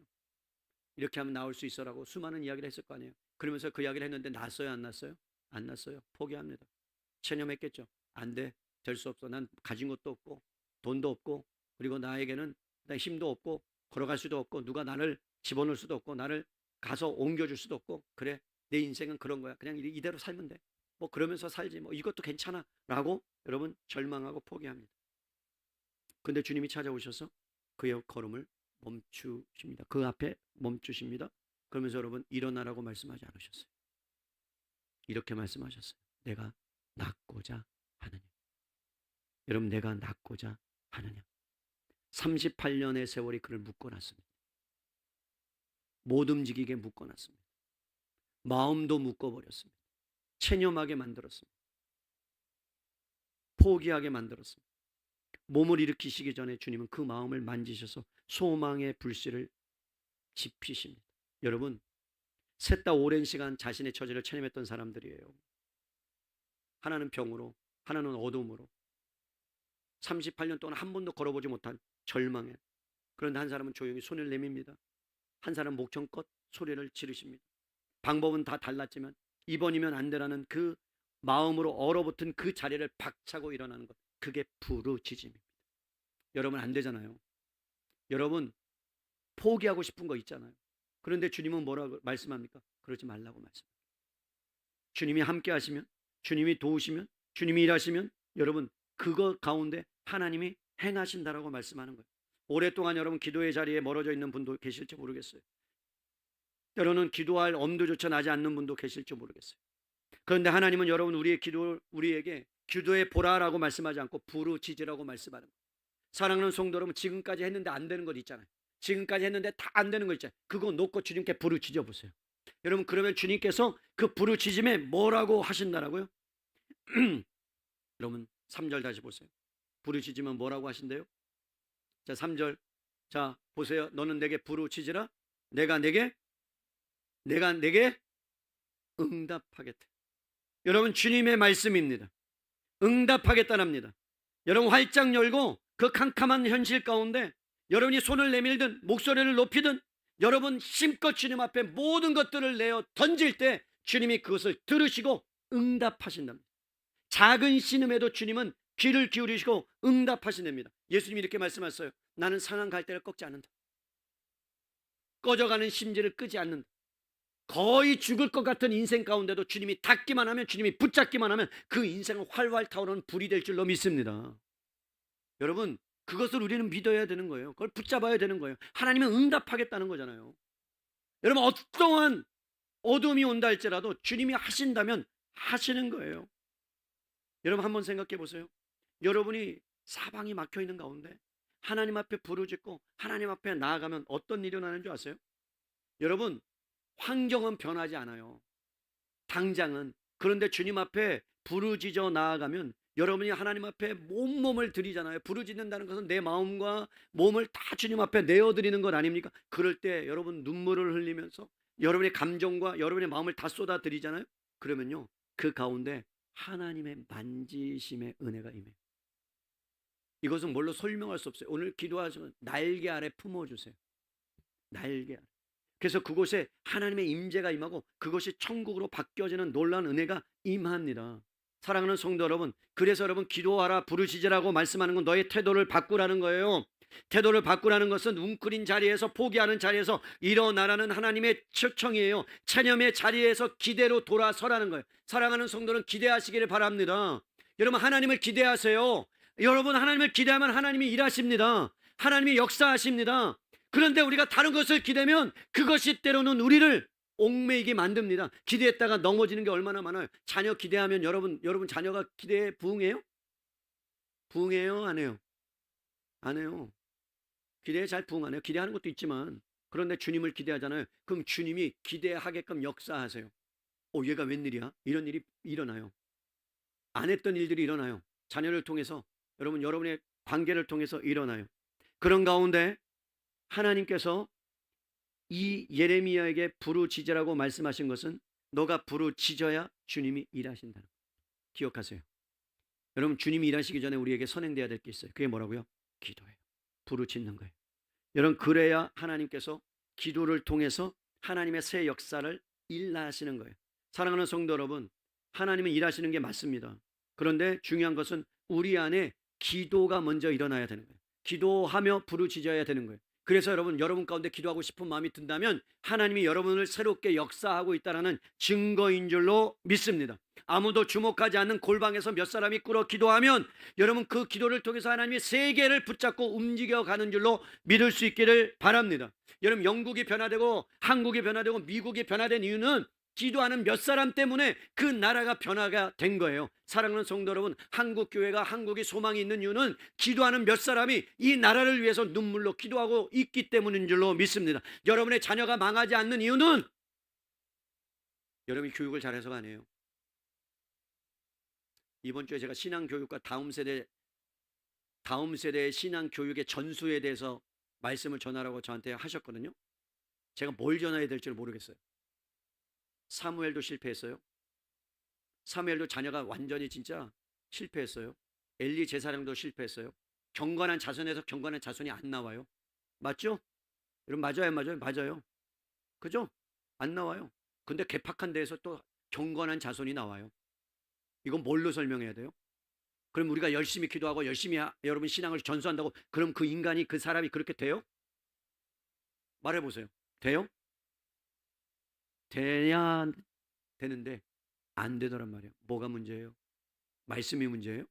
이렇게 하면 나올 수 있어라고 수많은 이야기를 했을 거 아니에요. 그러면서 그 이야기를 했는데 났어요, 안 났어요? 안 났어요. 포기합니다. 체념했겠죠. 안 돼, 될 수 없어. 난 가진 것도 없고 돈도 없고, 그리고 나에게는 힘도 없고 걸어갈 수도 없고 누가 나를 집어넣을 수도 없고 나를 가서 옮겨줄 수도 없고, 그래 내 인생은 그런 거야. 그냥 이대로 살면 돼. 뭐 그러면서 살지, 뭐 이것도 괜찮아 라고 여러분 절망하고 포기합니다. 근데 주님이 찾아오셔서 그의 걸음을 멈추십니다. 그 앞에 멈추십니다. 그러면서 여러분, 일어나라고 말씀하지 않으셨어요. 이렇게 말씀하셨어요. 내가 낫고자 하느냐. 여러분, 내가 낫고자 하느냐. 38년의 세월이 그를 묶어놨습니다. 못 움직이게 묶어놨습니다. 마음도 묶어버렸습니다. 체념하게 만들었습니다. 포기하게 만들었습니다. 몸을 일으키시기 전에 주님은 그 마음을 만지셔서 소망의 불씨를 지피십니다. 여러분, 셋 다 오랜 시간 자신의 처지를 체념했던 사람들이에요. 하나는 병으로, 하나는 어둠으로, 38년 동안 한 번도 걸어보지 못한 절망에. 그런데 한 사람은 조용히 손을 내밉니다. 한 사람은 목청껏 소리를 지르십니다. 방법은 다 달랐지만 이번이면 안 되라는 그 마음으로 얼어붙은 그 자리를 박차고 일어나는 것, 그게 부르짖음입니다. 여러분, 안 되잖아요. 여러분, 포기하고 싶은 거 있잖아요. 그런데 주님은 뭐라고 말씀합니까? 그러지 말라고 말씀합니다. 주님이 함께 하시면, 주님이 도우시면, 주님이 일하시면 여러분 그거 가운데 하나님이 행하신다라고 말씀하는 거예요. 오랫동안 여러분 기도의 자리에 멀어져 있는 분도 계실지 모르겠어요. 때로는 기도할 엄두조차 나지 않는 분도 계실지 모르겠어요. 그런데 하나님은 여러분 우리에게 기도해 보라라고 말씀하지 않고 부르짖으라고 말씀하는 거예요. 사랑하는 성도 여러분, 지금까지 했는데 안 되는 것 있잖아요. 지금까지 했는데 다 안 되는 거 있잖아요. 그거 놓고 주님께 부르짖어 보세요. 여러분, 그러면 주님께서 그 부르짖음에 뭐라고 하신다라고요? 여러분 3절 다시 보세요. 부르짖으면 뭐라고 하신대요? 자, 3절. 자, 보세요. 너는 내게 부르짖으라. 내가 내게 응답하겠다. 여러분, 주님의 말씀입니다. 응답하겠다랍니다. 여러분, 활짝 열고 그 캄캄한 현실 가운데 여러분이 손을 내밀든 목소리를 높이든 여러분 힘껏 주님 앞에 모든 것들을 내어 던질 때 주님이 그것을 들으시고 응답하신답니다. 작은 신음에도 주님은 귀를 기울이시고 응답하신답니다. 예수님이 이렇게 말씀하셨어요. 나는 상한 갈대를 꺾지 않는다. 꺼져가는 심지를 끄지 않는다. 거의 죽을 것 같은 인생 가운데도 주님이 닿기만 하면, 주님이 붙잡기만 하면 그 인생은 활활 타오르는 불이 될 줄로 믿습니다. 여러분, 그것을 우리는 믿어야 되는 거예요. 그걸 붙잡아야 되는 거예요. 하나님은 응답하겠다는 거잖아요. 여러분, 어떠한 어둠이 온다 할지라도 주님이 하신다면 하시는 거예요. 여러분, 한번 생각해 보세요. 여러분이 사방이 막혀 있는 가운데 하나님 앞에 부르짖고 하나님 앞에 나아가면 어떤 일이 일어나는 줄 아세요? 여러분, 환경은 변하지 않아요. 당장은. 그런데 주님 앞에 부르짖어 나아가면 여러분이 하나님 앞에 몸을 드리잖아요. 부르짖는다는 것은 내 마음과 몸을 다 주님 앞에 내어드리는 것 아닙니까? 그럴 때 여러분 눈물을 흘리면서 여러분의 감정과 여러분의 마음을 다 쏟아드리잖아요. 그러면요, 그 가운데 하나님의 만지심의 은혜가 임해요. 이것은 뭘로 설명할 수 없어요. 오늘 기도하시면 날개 아래 품어주세요. 날개 아래. 그래서 그곳에 하나님의 임재가 임하고 그것이 천국으로 바뀌어지는 놀라운 은혜가 임합니다. 사랑하는 성도 여러분, 그래서 여러분 기도하라 부르짖으라고 말씀하는 건 너의 태도를 바꾸라는 거예요. 태도를 바꾸라는 것은 웅크린 자리에서, 포기하는 자리에서 일어나라는 하나님의 초청이에요. 체념의 자리에서 기대로 돌아서라는 거예요. 사랑하는 성도는 기대하시기를 바랍니다. 여러분, 하나님을 기대하세요. 여러분, 하나님을 기대하면 하나님이 일하십니다. 하나님이 역사하십니다. 그런데 우리가 다른 것을 기대면 그것이 때로는 우리를 옥매이게 만듭니다. 기대했다가 넘어지는 게 얼마나 많아요. 자녀 기대하면 여러분 자녀가 기대에 부응해요? 부응해요? 안 해요? 안 해요. 기대에 잘 부응 안 해요. 기대하는 것도 있지만, 그런데 주님을 기대하잖아요. 그럼 주님이 기대하게끔 역사하세요. 얘가 웬일이야? 이런 일이 일어나요. 안 했던 일들이 일어나요. 자녀를 통해서, 여러분의 관계를 통해서 일어나요. 그런 가운데 하나님께서 이 예레미야에게 부르짖으라고 말씀하신 것은 너가 부르짖어야 주님이 일하신다는 거예요. 기억하세요. 여러분, 주님이 일하시기 전에 우리에게 선행돼야 될 게 있어요. 그게 뭐라고요? 기도예요. 부르짖는 거예요. 여러분, 그래야 하나님께서 기도를 통해서 하나님의 새 역사를 일하시는 거예요. 사랑하는 성도 여러분, 하나님은 일하시는 게 맞습니다. 그런데 중요한 것은 우리 안에 기도가 먼저 일어나야 되는 거예요. 기도하며 부르짖어야 되는 거예요. 그래서 여러분 가운데 기도하고 싶은 마음이 든다면 하나님이 여러분을 새롭게 역사하고 있다는 증거인 줄로 믿습니다. 아무도 주목하지 않는 골방에서 몇 사람이 꿇어 기도하면 여러분 그 기도를 통해서 하나님이 세계를 붙잡고 움직여가는 줄로 믿을 수 있기를 바랍니다. 여러분, 영국이 변화되고 한국이 변화되고 미국이 변화된 이유는 기도하는 몇 사람 때문에 그 나라가 변화가 된 거예요. 사랑하는 성도 여러분, 한국교회가 한국이 소망이 있는 이유는 기도하는 몇 사람이 이 나라를 위해서 눈물로 기도하고 있기 때문인 줄로 믿습니다. 여러분의 자녀가 망하지 않는 이유는 여러분이 교육을 잘해서가 아니에요. 이번 주에 제가 신앙교육과 다음 세대의 신앙교육의 전수에 대해서 말씀을 전하라고 저한테 하셨거든요. 제가 뭘 전해야 될지 모르겠어요. 사무엘도 실패했어요. 사무엘도 자녀가 완전히 진짜 실패했어요. 엘리 제사장도 실패했어요. 경건한 자손에서 경건한 자손이 안 나와요. 맞죠? 여러분, 맞아요. 그죠? 안 나와요. 근데 개팍한 데에서 또 경건한 자손이 나와요. 이건 뭘로 설명해야 돼요? 그럼 우리가 열심히 기도하고 열심히 여러분 신앙을 전수한다고 그럼 그 인간이, 그 사람이 그렇게 돼요? 말해보세요. 돼요? 돼야 되는데 안 되더란 말이에요. 뭐가 문제예요? 말씀이 문제예요?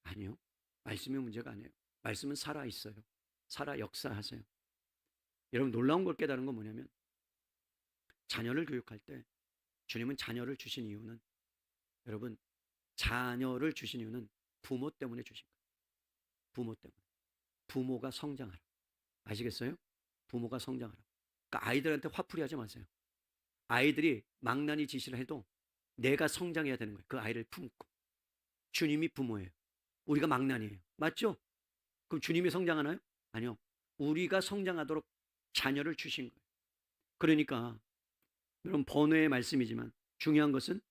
아니요. 말씀이 문제가 아니에요. 말씀은 살아있어요. 살아 역사하세요. 여러분, 놀라운 걸 깨달은 건 뭐냐면 자녀를 교육할 때 주님은 자녀를 주신 이유는, 여러분, 자녀를 주신 이유는 부모 때문에 주신 거예요. 부모 때문에. 부모가 성장하라. 아시겠어요? 부모가 성장하라. 그러니까 아이들한테 화풀이 하지 마세요. 아이들이 망나니 짓을 해도 내가 성장해야 되는 거예요. 그 아이를 품고. 주님이 부모예요. 우리가 망나니예요. 맞죠? 그럼 주님이 성장하나요? 아니요. 우리가 성장하도록 자녀를 주신 거예요. 그러니까 여러분, 번외의 말씀이지만 중요한 것은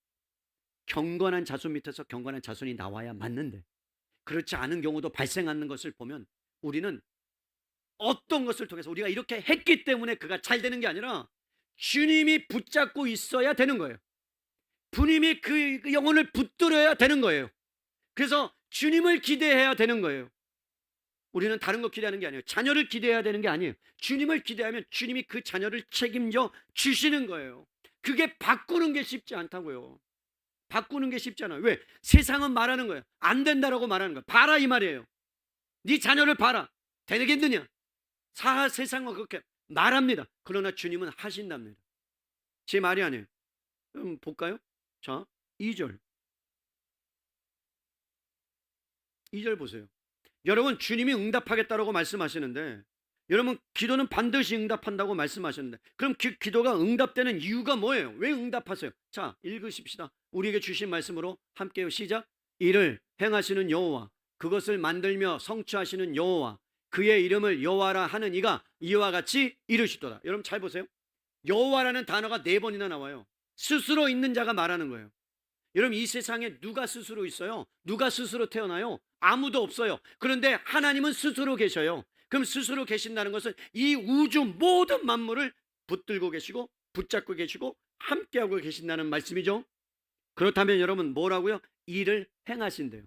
경건한 자손 밑에서 경건한 자손이 나와야 맞는데, 그렇지 않은 경우도 발생하는 것을 보면 우리는 어떤 것을 통해서 우리가 이렇게 했기 때문에 그가 잘 되는 게 아니라 주님이 붙잡고 있어야 되는 거예요. 주님이 그 영혼을 붙들어야 되는 거예요. 그래서 주님을 기대해야 되는 거예요. 우리는 다른 거 기대하는 게 아니에요. 자녀를 기대해야 되는 게 아니에요. 주님을 기대하면 주님이 그 자녀를 책임져 주시는 거예요. 그게 바꾸는 게 쉽지 않다고요. 바꾸는 게 쉽지 않아요. 왜? 세상은 말하는 거예요. 안 된다라고 말하는 거예요. 봐라 이 말이에요. 네 자녀를 봐라. 되겠느냐? 세상은 그렇게 말합니다. 그러나 주님은 하신답니다. 제 말이 아니에요. 그럼 볼까요? 자, 2절. 2절 보세요. 여러분, 주님이 응답하겠다라고 말씀하시는데, 여러분, 기도는 반드시 응답한다고 말씀하셨는데, 그럼 기도가 응답되는 이유가 뭐예요? 왜 응답하세요? 자, 읽으십시다. 우리에게 주신 말씀으로 함께요. 시작. 이를 행하시는 여호와, 그것을 만들며 성취하시는 여호와, 그의 이름을 여호와라 하는 이가 이와 같이 이르시도다. 여러분 잘 보세요. 여호와라는 단어가 4번이나 나와요. 스스로 있는 자가 말하는 거예요. 여러분, 이 세상에 누가 스스로 있어요? 누가 스스로 태어나요? 아무도 없어요. 그런데 하나님은 스스로 계셔요. 그럼 스스로 계신다는 것은 이 우주 모든 만물을 붙들고 계시고 붙잡고 계시고 함께하고 계신다는 말씀이죠. 그렇다면 여러분 뭐라고요? 일을 행하신대요.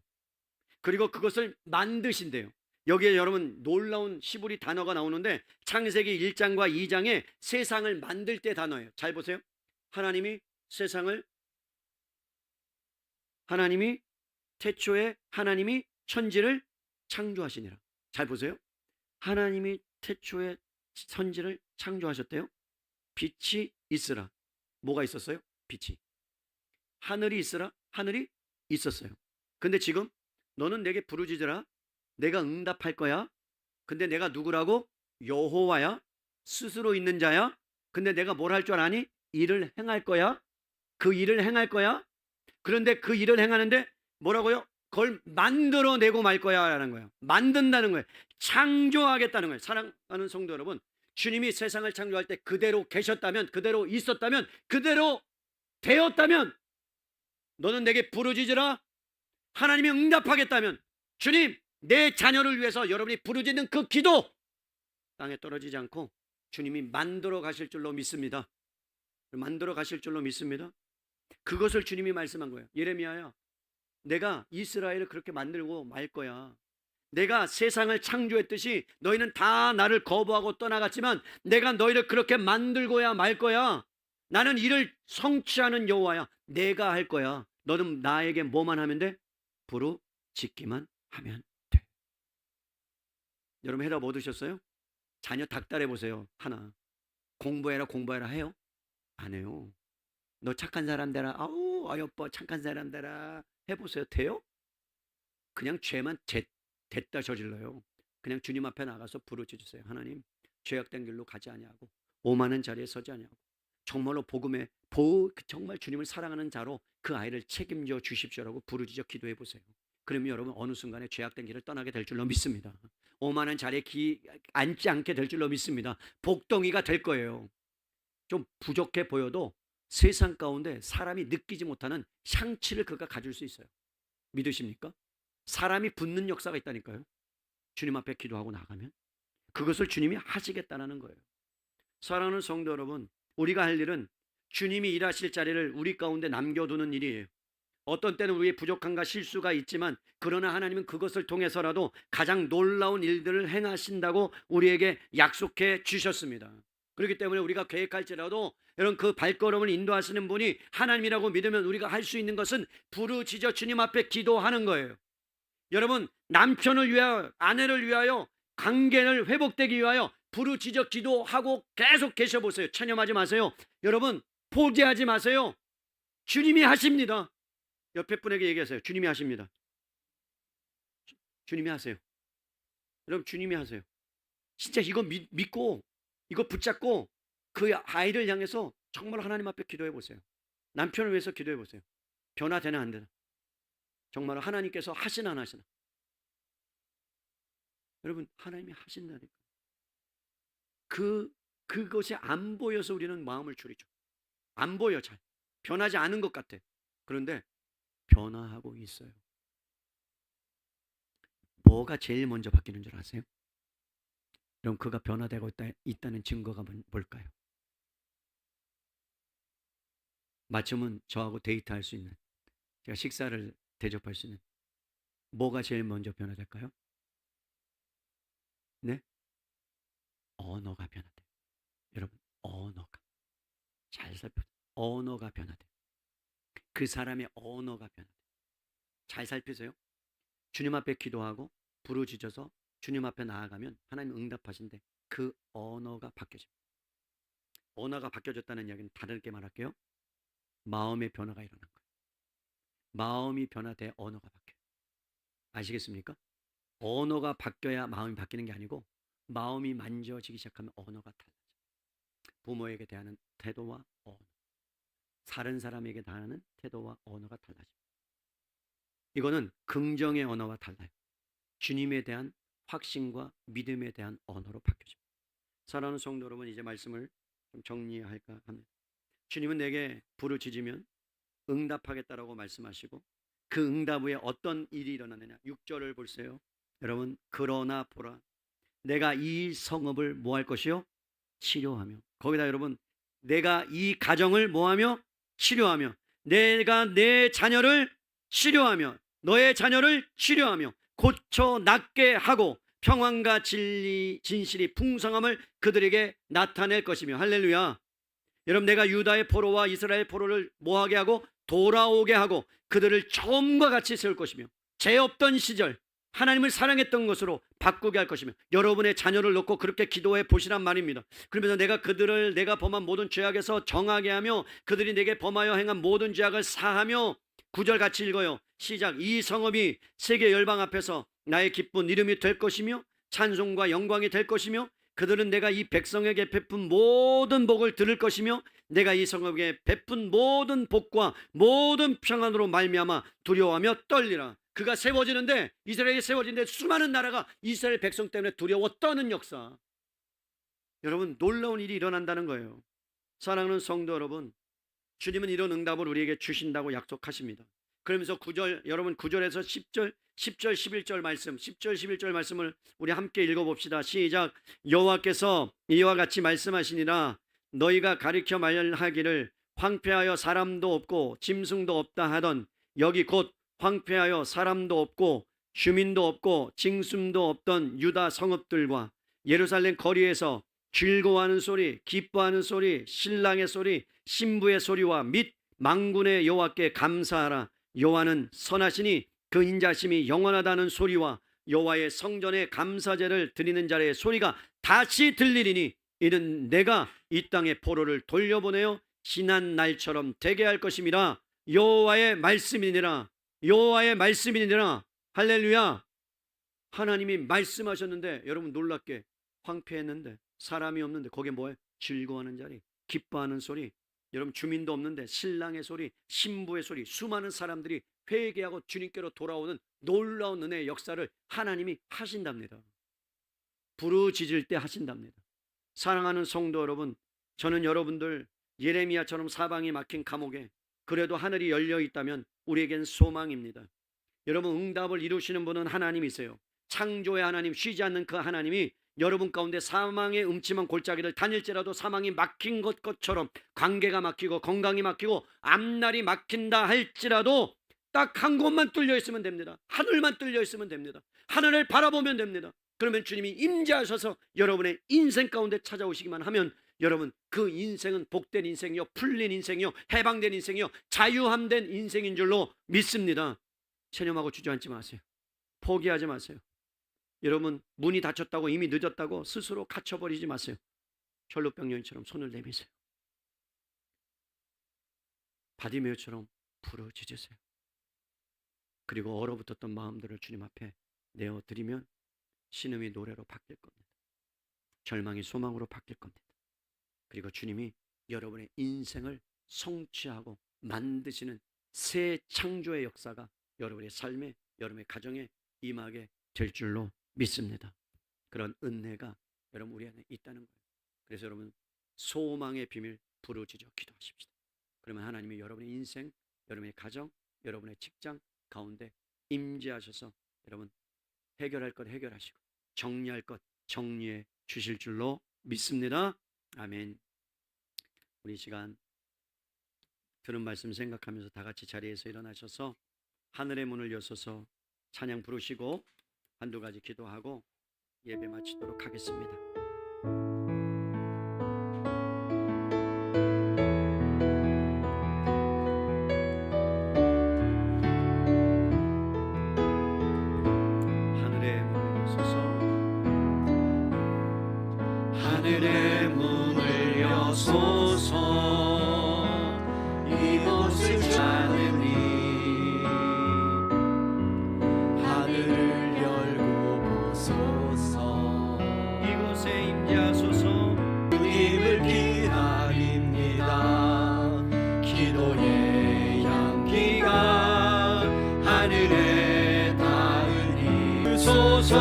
그리고 그것을 만드신대요. 여기에 여러분 놀라운 시브리 단어가 나오는데, 창세기 1장과 2장에 세상을 만들 때 단어예요. 잘 보세요. 하나님이 태초에 하나님이 천지를 창조하시니라. 잘 보세요. 하나님이 태초에 천지를 창조하셨대요. 빛이 있으라. 뭐가 있었어요? 빛이. 하늘이 있으라. 하늘이 있었어요. 근데 지금 너는 내게 부르짖으라. 내가 응답할 거야. 근데 내가 누구라고? 여호와야. 스스로 있는 자야. 근데 내가 뭘 할 줄 아니? 일을 행할 거야. 그 일을 행할 거야. 그런데 그 일을 행하는데 뭐라고요? 그걸 만들어내고 말 거야 라는 거예요. 만든다는 거예요. 창조하겠다는 거예요. 사랑하는 성도 여러분, 주님이 세상을 창조할 때 그대로 계셨다면, 그대로 있었다면, 그대로 되었다면, 너는 내게 부르짖으라. 하나님이 응답하겠다면, 주님, 내 자녀를 위해서 여러분이 부르짖는 그 기도 땅에 떨어지지 않고 주님이 만들어 가실 줄로 믿습니다. 만들어 가실 줄로 믿습니다. 그것을 주님이 말씀한 거예요. 예레미야야, 내가 이스라엘을 그렇게 만들고 말 거야. 내가 세상을 창조했듯이 너희는 다 나를 거부하고 떠나갔지만 내가 너희를 그렇게 만들고야 말 거야. 나는 이를 성취하는 여호와야. 내가 할 거야. 너는 나에게 뭐만 하면 돼? 부르짖기만 하면 돼. 여러분 해답 얻으셨어요? 자녀 닥달해 보세요. 하나. 공부해라 해요? 안 해요. 너 착한 사람 되라. 아우 어여뻐 착한 사람 되라. 해보세요. 돼요? 그냥 죄만 됐다 저질러요. 그냥 주님 앞에 나가서 부르짖으세요. 하나님, 죄악된 길로 가지 아니하고 오만한 자리에 서지 아니하고 정말로 정말 주님을 사랑하는 자로 그 아이를 책임져 주십시오라고 부르짖어 기도해 보세요. 그러면 여러분 어느 순간에 죄악된 길을 떠나게 될 줄로 믿습니다. 오만한 자리에 앉지 않게 될 줄로 믿습니다. 복덩이가 될 거예요. 좀 부족해 보여도 세상 가운데 사람이 느끼지 못하는 향취를 그가 가질 수 있어요. 믿으십니까? 사람이 붙는 역사가 있다니까요. 주님 앞에 기도하고 나가면 그것을 주님이 하시겠다는 거예요. 사랑하는 성도 여러분, 우리가 할 일은 주님이 일하실 자리를 우리 가운데 남겨두는 일이에요. 어떤 때는 우리의 부족함과 실수가 있지만 그러나 하나님은 그것을 통해서라도 가장 놀라운 일들을 행하신다고 우리에게 약속해 주셨습니다. 그렇기 때문에 우리가 계획할지라도 여러분 그 발걸음을 인도하시는 분이 하나님이라고 믿으면 우리가 할 수 있는 것은 부르짖어 주님 앞에 기도하는 거예요. 여러분 남편을 위하여, 아내를 위하여, 관계를 회복되기 위하여 부르짖어 기도하고 계속 계셔보세요. 체념하지 마세요. 여러분 포기하지 마세요. 주님이 하십니다. 옆에 분에게 얘기하세요. 주님이 하십니다. 주님이 하세요. 여러분 주님이 하세요. 진짜 이거 믿고 이거 붙잡고 그 아이를 향해서 정말 하나님 앞에 기도해 보세요. 남편을 위해서 기도해 보세요. 변화되나 안 되나? 정말 하나님께서 하시나 안 하시나? 여러분, 하나님이 하신다니까. 그것이 안 보여서 우리는 마음을 졸이죠. 안 보여, 잘. 변하지 않은 것 같아. 그런데 변화하고 있어요. 뭐가 제일 먼저 바뀌는 줄 아세요? 그럼 그가 변화되고 있다는 증거가 뭘까요? 마침은 저하고 데이트할 수 있는, 제가 식사를 대접할 수 있는, 뭐가 제일 먼저 변화될까요? 네? 언어가 변화돼요. 여러분, 언어가. 잘 살펴보세요. 언어가 변화돼요. 그 사람의 언어가 변화돼요. 잘 살피세요. 주님 앞에 기도하고 부르짖어서 주님 앞에 나아가면 하나님 응답하신데 그 언어가 바뀌어집니다. 언어가 바뀌어졌다는 이야기는 다르게 말할게요. 마음의 변화가 일어난 거예요. 마음이 변화돼 언어가 바뀌어요. 아시겠습니까? 언어가 바뀌어야 마음이 바뀌는 게 아니고 마음이 만져지기 시작하면 언어가 달라져요. 부모에게 대하는 태도와 언어, 다른 사람에게 대하는 태도와 언어가 달라집니다. 이거는 긍정의 언어와 달라요. 주님에 대한 확신과 믿음에 대한 언어로 바뀌어집니다. 사랑하는 성도 여러분, 이제 말씀을 좀 정리할까 합니다. 주님은 내게 부르짖으면 응답하겠다라고 말씀하시고 그 응답 후에 어떤 일이 일어나느냐. 6절을 보세요. 여러분, 그러나 보라 내가 이 성읍을 뭐 할 것이요? 치료하며. 거기다 여러분, 내가 이 가정을 뭐하며? 치료하며. 내가 내 자녀를 치료하며 너의 자녀를 치료하며 고쳐 낫게 하고 평안과 진리, 진실이 풍성함을 그들에게 나타낼 것이며. 할렐루야. 여러분, 내가 유다의 포로와 이스라엘 포로를 뭐하게 하고 돌아오게 하고 그들을 처음과 같이 세울 것이며 죄 없던 시절 하나님을 사랑했던 것으로 바꾸게 할 것이며 여러분의 자녀를 놓고 그렇게 기도해 보시란 말입니다. 그러면서 내가 그들을 내가 범한 모든 죄악에서 정하게 하며 그들이 내게 범하여 행한 모든 죄악을 사하며 9절 같이 읽어요. 시작. 이 성읍이 세계 열방 앞에서 나의 기쁜 이름이 될 것이며 찬송과 영광이 될 것이며 그들은 내가 이 백성에게 베푼 모든 복을 들을 것이며 내가 이 성읍에 베푼 모든 복과 모든 평안으로 말미암아 두려워하며 떨리라. 그가 세워지는데 이스라엘이 세워지는데 수많은 나라가 이스라엘 백성 때문에 두려워 떠는 역사. 여러분, 놀라운 일이 일어난다는 거예요. 사랑하는 성도 여러분, 주님은 이런 응답을 우리에게 주신다고 약속하십니다. 그러면서 9절, 여러분 9절에서 10절, 10절, 11절 말씀, 10절, 11절 말씀을 우리 함께 읽어봅시다. 시작. 여호와께서 이와 같이 말씀하시니라. 너희가 가리켜 말하기를 황폐하여 사람도 없고 짐승도 없다 하던 여기 곧 황폐하여 사람도 없고 주민도 없고 징숨도 없던 유다 성읍들과 예루살렘 거리에서 즐거워하는 소리, 기뻐하는 소리, 신랑의 소리, 신부의 소리와 및 만군의 여호와께 감사하라. 여호와는 선하시니 그 인자심이 영원하다는 소리와 여호와의 성전에 감사제를 드리는 자의 소리가 다시 들리리니 이는 내가 이 땅에 포로를 돌려보내어 지난 날처럼 되게 할 것임이라. 여호와의 말씀이니라. 여호와의 말씀이니라. 할렐루야. 하나님이 말씀하셨는데 여러분 놀랍게 황폐했는데 사람이 없는데 거기에 뭐예요? 즐거워하는 자리, 기뻐하는 소리, 여러분 주민도 없는데 신랑의 소리, 신부의 소리, 수많은 사람들이 회개하고 주님께로 돌아오는 놀라운 은혜의 역사를 하나님이 하신답니다. 부르짖을 때 하신답니다. 사랑하는 성도 여러분, 저는 여러분들 예레미야처럼 사방이 막힌 감옥에 그래도 하늘이 열려 있다면 우리에겐 소망입니다. 여러분, 응답을 이루시는 분은 하나님이세요. 창조의 하나님, 쉬지 않는 그 하나님이 여러분 가운데 사망의 음침한 골짜기를 다닐지라도 사망이 막힌 것처럼 관계가 막히고 건강이 막히고 앞날이 막힌다 할지라도 딱 한 곳만 뚫려 있으면 됩니다. 하늘만 뚫려 있으면 됩니다. 하늘을 바라보면 됩니다. 그러면 주님이 임재하셔서 여러분의 인생 가운데 찾아오시기만 하면 여러분 그 인생은 복된 인생이요, 풀린 인생이요, 해방된 인생이요, 자유함된 인생인 줄로 믿습니다. 체념하고 주저앉지 마세요. 포기하지 마세요. 여러분 문이 닫혔다고 이미 늦었다고 스스로 갇혀버리지 마세요. 철로병 여인처럼 손을 내미세요. 바디메오처럼 부르짖으세요. 그리고 얼어붙었던 마음들을 주님 앞에 내어드리면 신음이 노래로 바뀔 겁니다. 절망이 소망으로 바뀔 겁니다. 그리고 주님이 여러분의 인생을 성취하고 만드시는 새 창조의 역사가 여러분의 삶에, 여러분의 가정에 임하게 될 줄로 믿습니다. 그런 은혜가 여러분 우리 안에 있다는 거예요. 그래서 여러분 소망의 비밀 부르짖어 기도하십시다. 그러면 하나님이 여러분의 인생, 여러분의 가정, 여러분의 직장 가운데 임재하셔서 여러분 해결할 것 해결하시고 정리할 것 정리해 주실 줄로 믿습니다. 아멘. 우리 시간 들은 말씀 생각하면서 다 같이 자리에서 일어나셔서 하늘의 문을 여셔서 찬양 부르시고 한두 가지 기도하고 예배 마치도록 하겠습니다. 하늘의 문을 여셔서 하늘의 문을 여소서 이곳을 찾으니 하늘을 열고 보소서 이곳에 임재하소서 주님을 기다립니다. 기도의 향기가 하늘에 닿으니 소서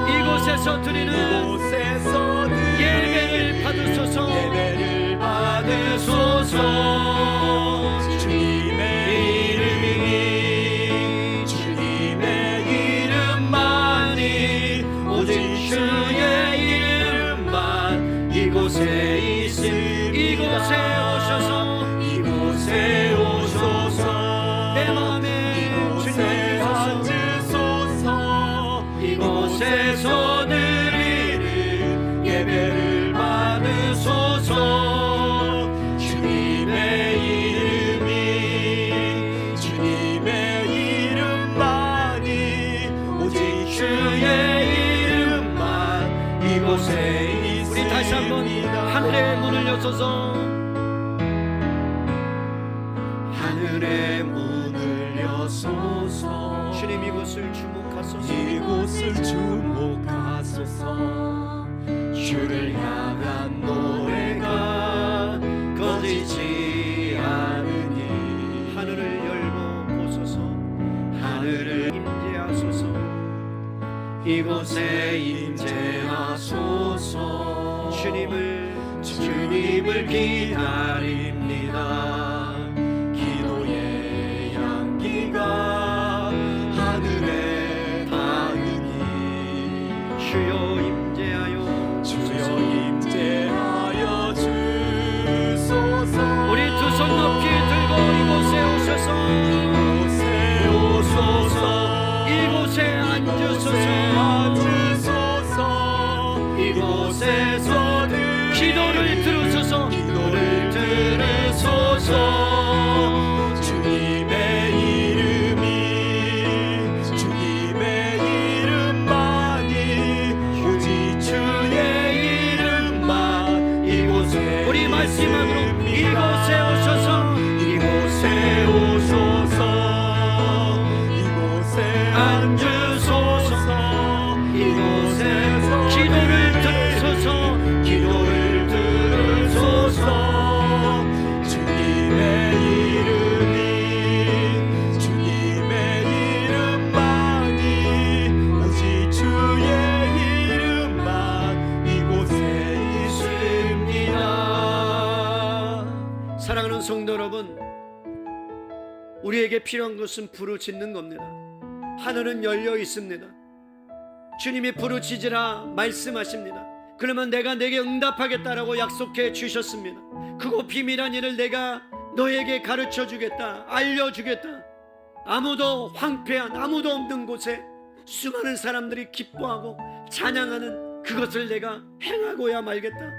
이곳에서 드리는 예배를 받으소서 주님의 이름이 주님의 이름만이 오직 주의 이름만 이곳에 있음 이곳에 오셔서 내 마음에 주님 앉으소서 이곳에서 예배를 받으소서 주님의 이름이 주님의 이름만이 오직 주의 이름만 이곳에 있습니다. 우리 다시 한번 하늘의 문을 여소서 하늘의 문을 여소서 주님 이곳을 주목하소서 주를 향한 노래가 꺼지지 않으니 하늘을 열고 보소서 하늘을 임재하소서 이곳에 임재하소서 주님을 기다립니다. 기도의 향기가 하늘에 닿으니 주여 임재하여 주소서 우리 두 손 높이 들고 이곳에 오소서 이곳에 앉으소서 이곳에서 기도를 들으소서 주님의 이름만이 오직 주의 이름만 이곳에 우리 마지막으로 이곳에 오셔서 앉으소서 이곳에서 기도를 들으소서 주님의 이름만이 오직 주의 이름만 이곳에 있습니다. 사랑하는 성도 여러분, 우리에게 필요한 것은 부르짖는 겁니다. 하늘은 열려 있습니다. 주님이 부르짖으라 말씀하십니다. 그러면 내가 내게 응답하겠다라고 약속해 주셨습니다. 그거 비밀한 일을 내가 너에게 가르쳐 주겠다, 알려주겠다. 아무도 황폐한 아무도 없는 곳에 수많은 사람들이 기뻐하고 찬양하는 그것을 내가 행하고야 말겠다.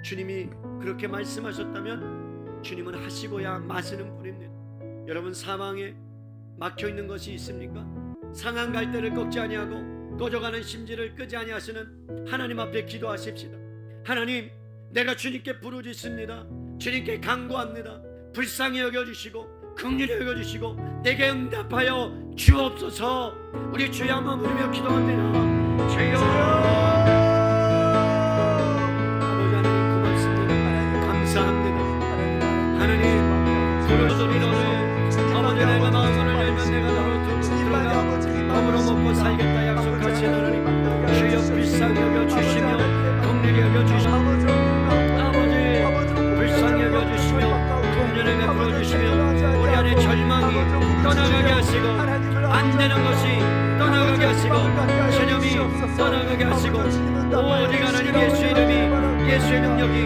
주님이 그렇게 말씀하셨다면 주님은 하시고야 마시는 분입니다. 여러분, 사망에 막혀있는 것이 있습니까? 상한 갈대를 꺾지 아니하고 꺼져가는 심지를 끄지 아니하시는 하나님 앞에 기도하십시다. 하나님, 내가 주님께 부르짖습니다. 주님께 간구합니다. 불쌍히 여겨주시고 긍휼히 여겨주시고 내게 응답하여 주옵소서. 우리 주여 한번 부르며 기도합니다. 주여. 아버지 하나님 고맙습니다. 감사합니다. 하나님 부르소리로는 아버지 내가 마음을 열면 내가 너로 들어가 더불어 먹고 살겠다 약속하신 하나님, 주여 불쌍히 여겨주시며 긍휼히 여겨주시며 아버지 불쌍히 여겨주시며 긍휼히 베풀어주시며 우리 안에 절망이 떠나가게 하시고 안 되는 것이 떠나가게 하시고 전염이 떠나가게 하시고 오직 하나님 예수의 이름이, 예수의 능력이,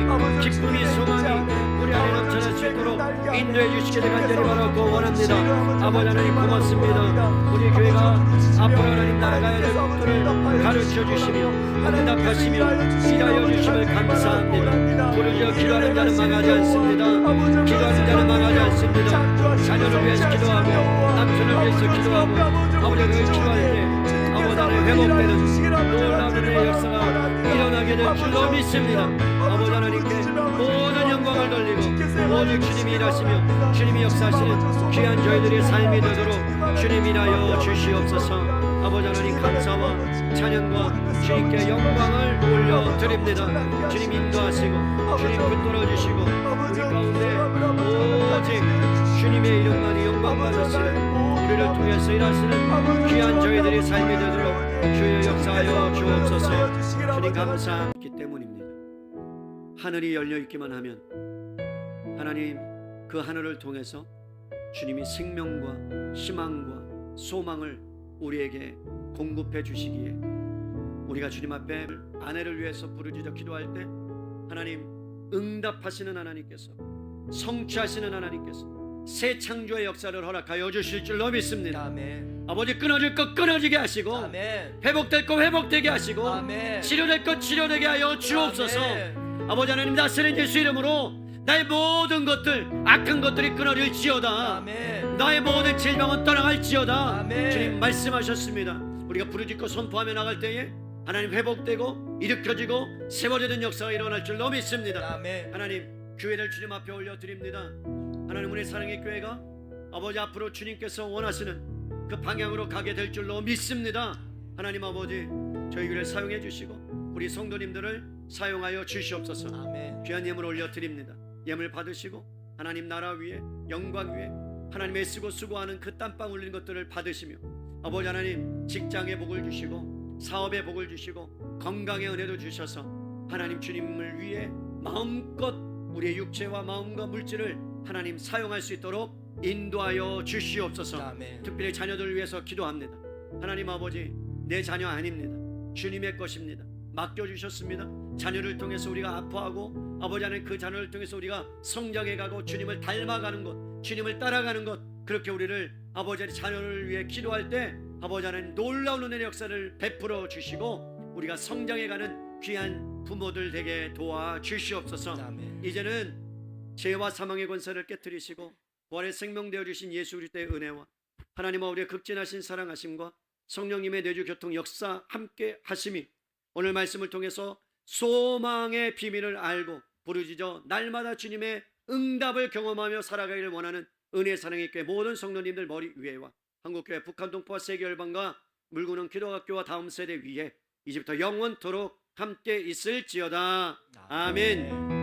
기쁨이, 소망이 우리 안에 넘쳐날 수 있도록 인도해 주시기를 간절히 바라고 원합니다. 아버지 하나님 고맙습니다. 우리 교회가 앞으로 하나님 나아가야 될 것들을 가르쳐 주시며 응답하시며 일하여 주심을 감사합니다. 부르짖어 기도하는 자는 망하지 않습니다. 기도하는 자는 망하지 않습니다. 자녀를 위해서 기도하고 남편을 위해서 기도하고 아버지가 기도할 때 아버지 하나님 회복되는 놀라운 은혜의 역사가 일어나게 될 줄로 믿습니다. 아버지 하나님께 모든 영광을 돌리고 오직 주님이 일하시며 주님이 역사하시는 귀한 저희들의 삶이 되도록 주님 일하여 주시옵소서. 아버지 하나님 감사와 찬양과 주님께 영광을 올려드립니다. 주님 인도하시고 주님 붙들어 주시고 우리 가운데 오직 주님의 이름만이 영광 받으시는 우리를 통해서 일하시는 귀한 저희들의 삶이 되도록 주여 역사하여 주옵소서. 주님 감사하기 때문입니다. 하늘이 열려있기만 하면 하나님 그 하늘을 통해서 주님이 생명과 희망과 소망을 우리에게 공급해 주시기에 우리가 주님 앞에 아내를 위해서 부르짖어 기도할 때 하나님 응답하시는 하나님께서, 성취하시는 하나님께서 새 창조의 역사를 허락하여 주실 줄로 믿습니다. 아멘. 아버지 끊어질 것 끊어지게 하시고 아멘. 회복될 것 회복되게 하시고 아멘. 치료될 것 치료되게 하여 주옵소서. 아멘. 아버지 하나님 다스린 예수 이름으로 나의 모든 것들 악한 것들이 끊어질지어다. 아멘. 나의 모든 질병은 떠나갈지어다. 아멘. 주님 말씀하셨습니다. 우리가 부르짖고 선포하며 나갈 때에 하나님 회복되고 일으켜지고 세워지는 역사가 일어날 줄로 믿습니다. 아멘. 하나님 교회를 주님 앞에 올려드립니다. 하나님 우리 사랑의 교회가 아버지 앞으로 주님께서 원하시는 그 방향으로 가게 될 줄로 믿습니다. 하나님 아버지 저희 교회를 사용해 주시고 우리 성도님들을 사용하여 주시옵소서. 아멘. 귀한 예물 올려드립니다. 예물 받으시고 하나님 나라 위에 영광 위에 하나님 애쓰고 수고하는 그 땀방 흘리는 것들을 받으시며 아버지 하나님 직장에 복을 주시고 사업에 복을 주시고 건강의 은혜도 주셔서 하나님 주님을 위해 마음껏 우리의 육체와 마음과 물질을 하나님 사용할 수 있도록 인도하여 주시옵소서. 아멘. 특별히 자녀들을 위해서 기도합니다. 하나님 아버지 내 자녀 아닙니다. 주님의 것입니다. 맡겨주셨습니다. 자녀를 통해서 우리가 아파하고 아버지 하나님 그 자녀를 통해서 우리가 성장해 가고 주님을 닮아가는 것, 주님을 따라가는 것, 그렇게 우리를 아버지 하나님 자녀를 위해 기도할 때 아버지 하나님 놀라운 은혜의 역사를 베풀어 주시고 우리가 성장해가는 귀한 부모들 되게 도와주시옵소서. 아멘. 이제는 죄와 사망의 권세를 깨뜨리시고 부활의 생명 되어 주신 예수 그리스도의 은혜와 하나님과 우리의 극진하신 사랑하심과 성령님의 내주 교통 역사 함께 하심이 오늘 말씀을 통해서 소망의 비밀을 알고 부르짖어 날마다 주님의 응답을 경험하며 살아가기를 원하는 은혜의 사랑의 교회 모든 성도님들 머리 위에와 한국교회 북한 동포와 세계 열방과 물구는 기도학교와 다음 세대 위에 이제부터 영원토록 함께 있을지어다. 아멘.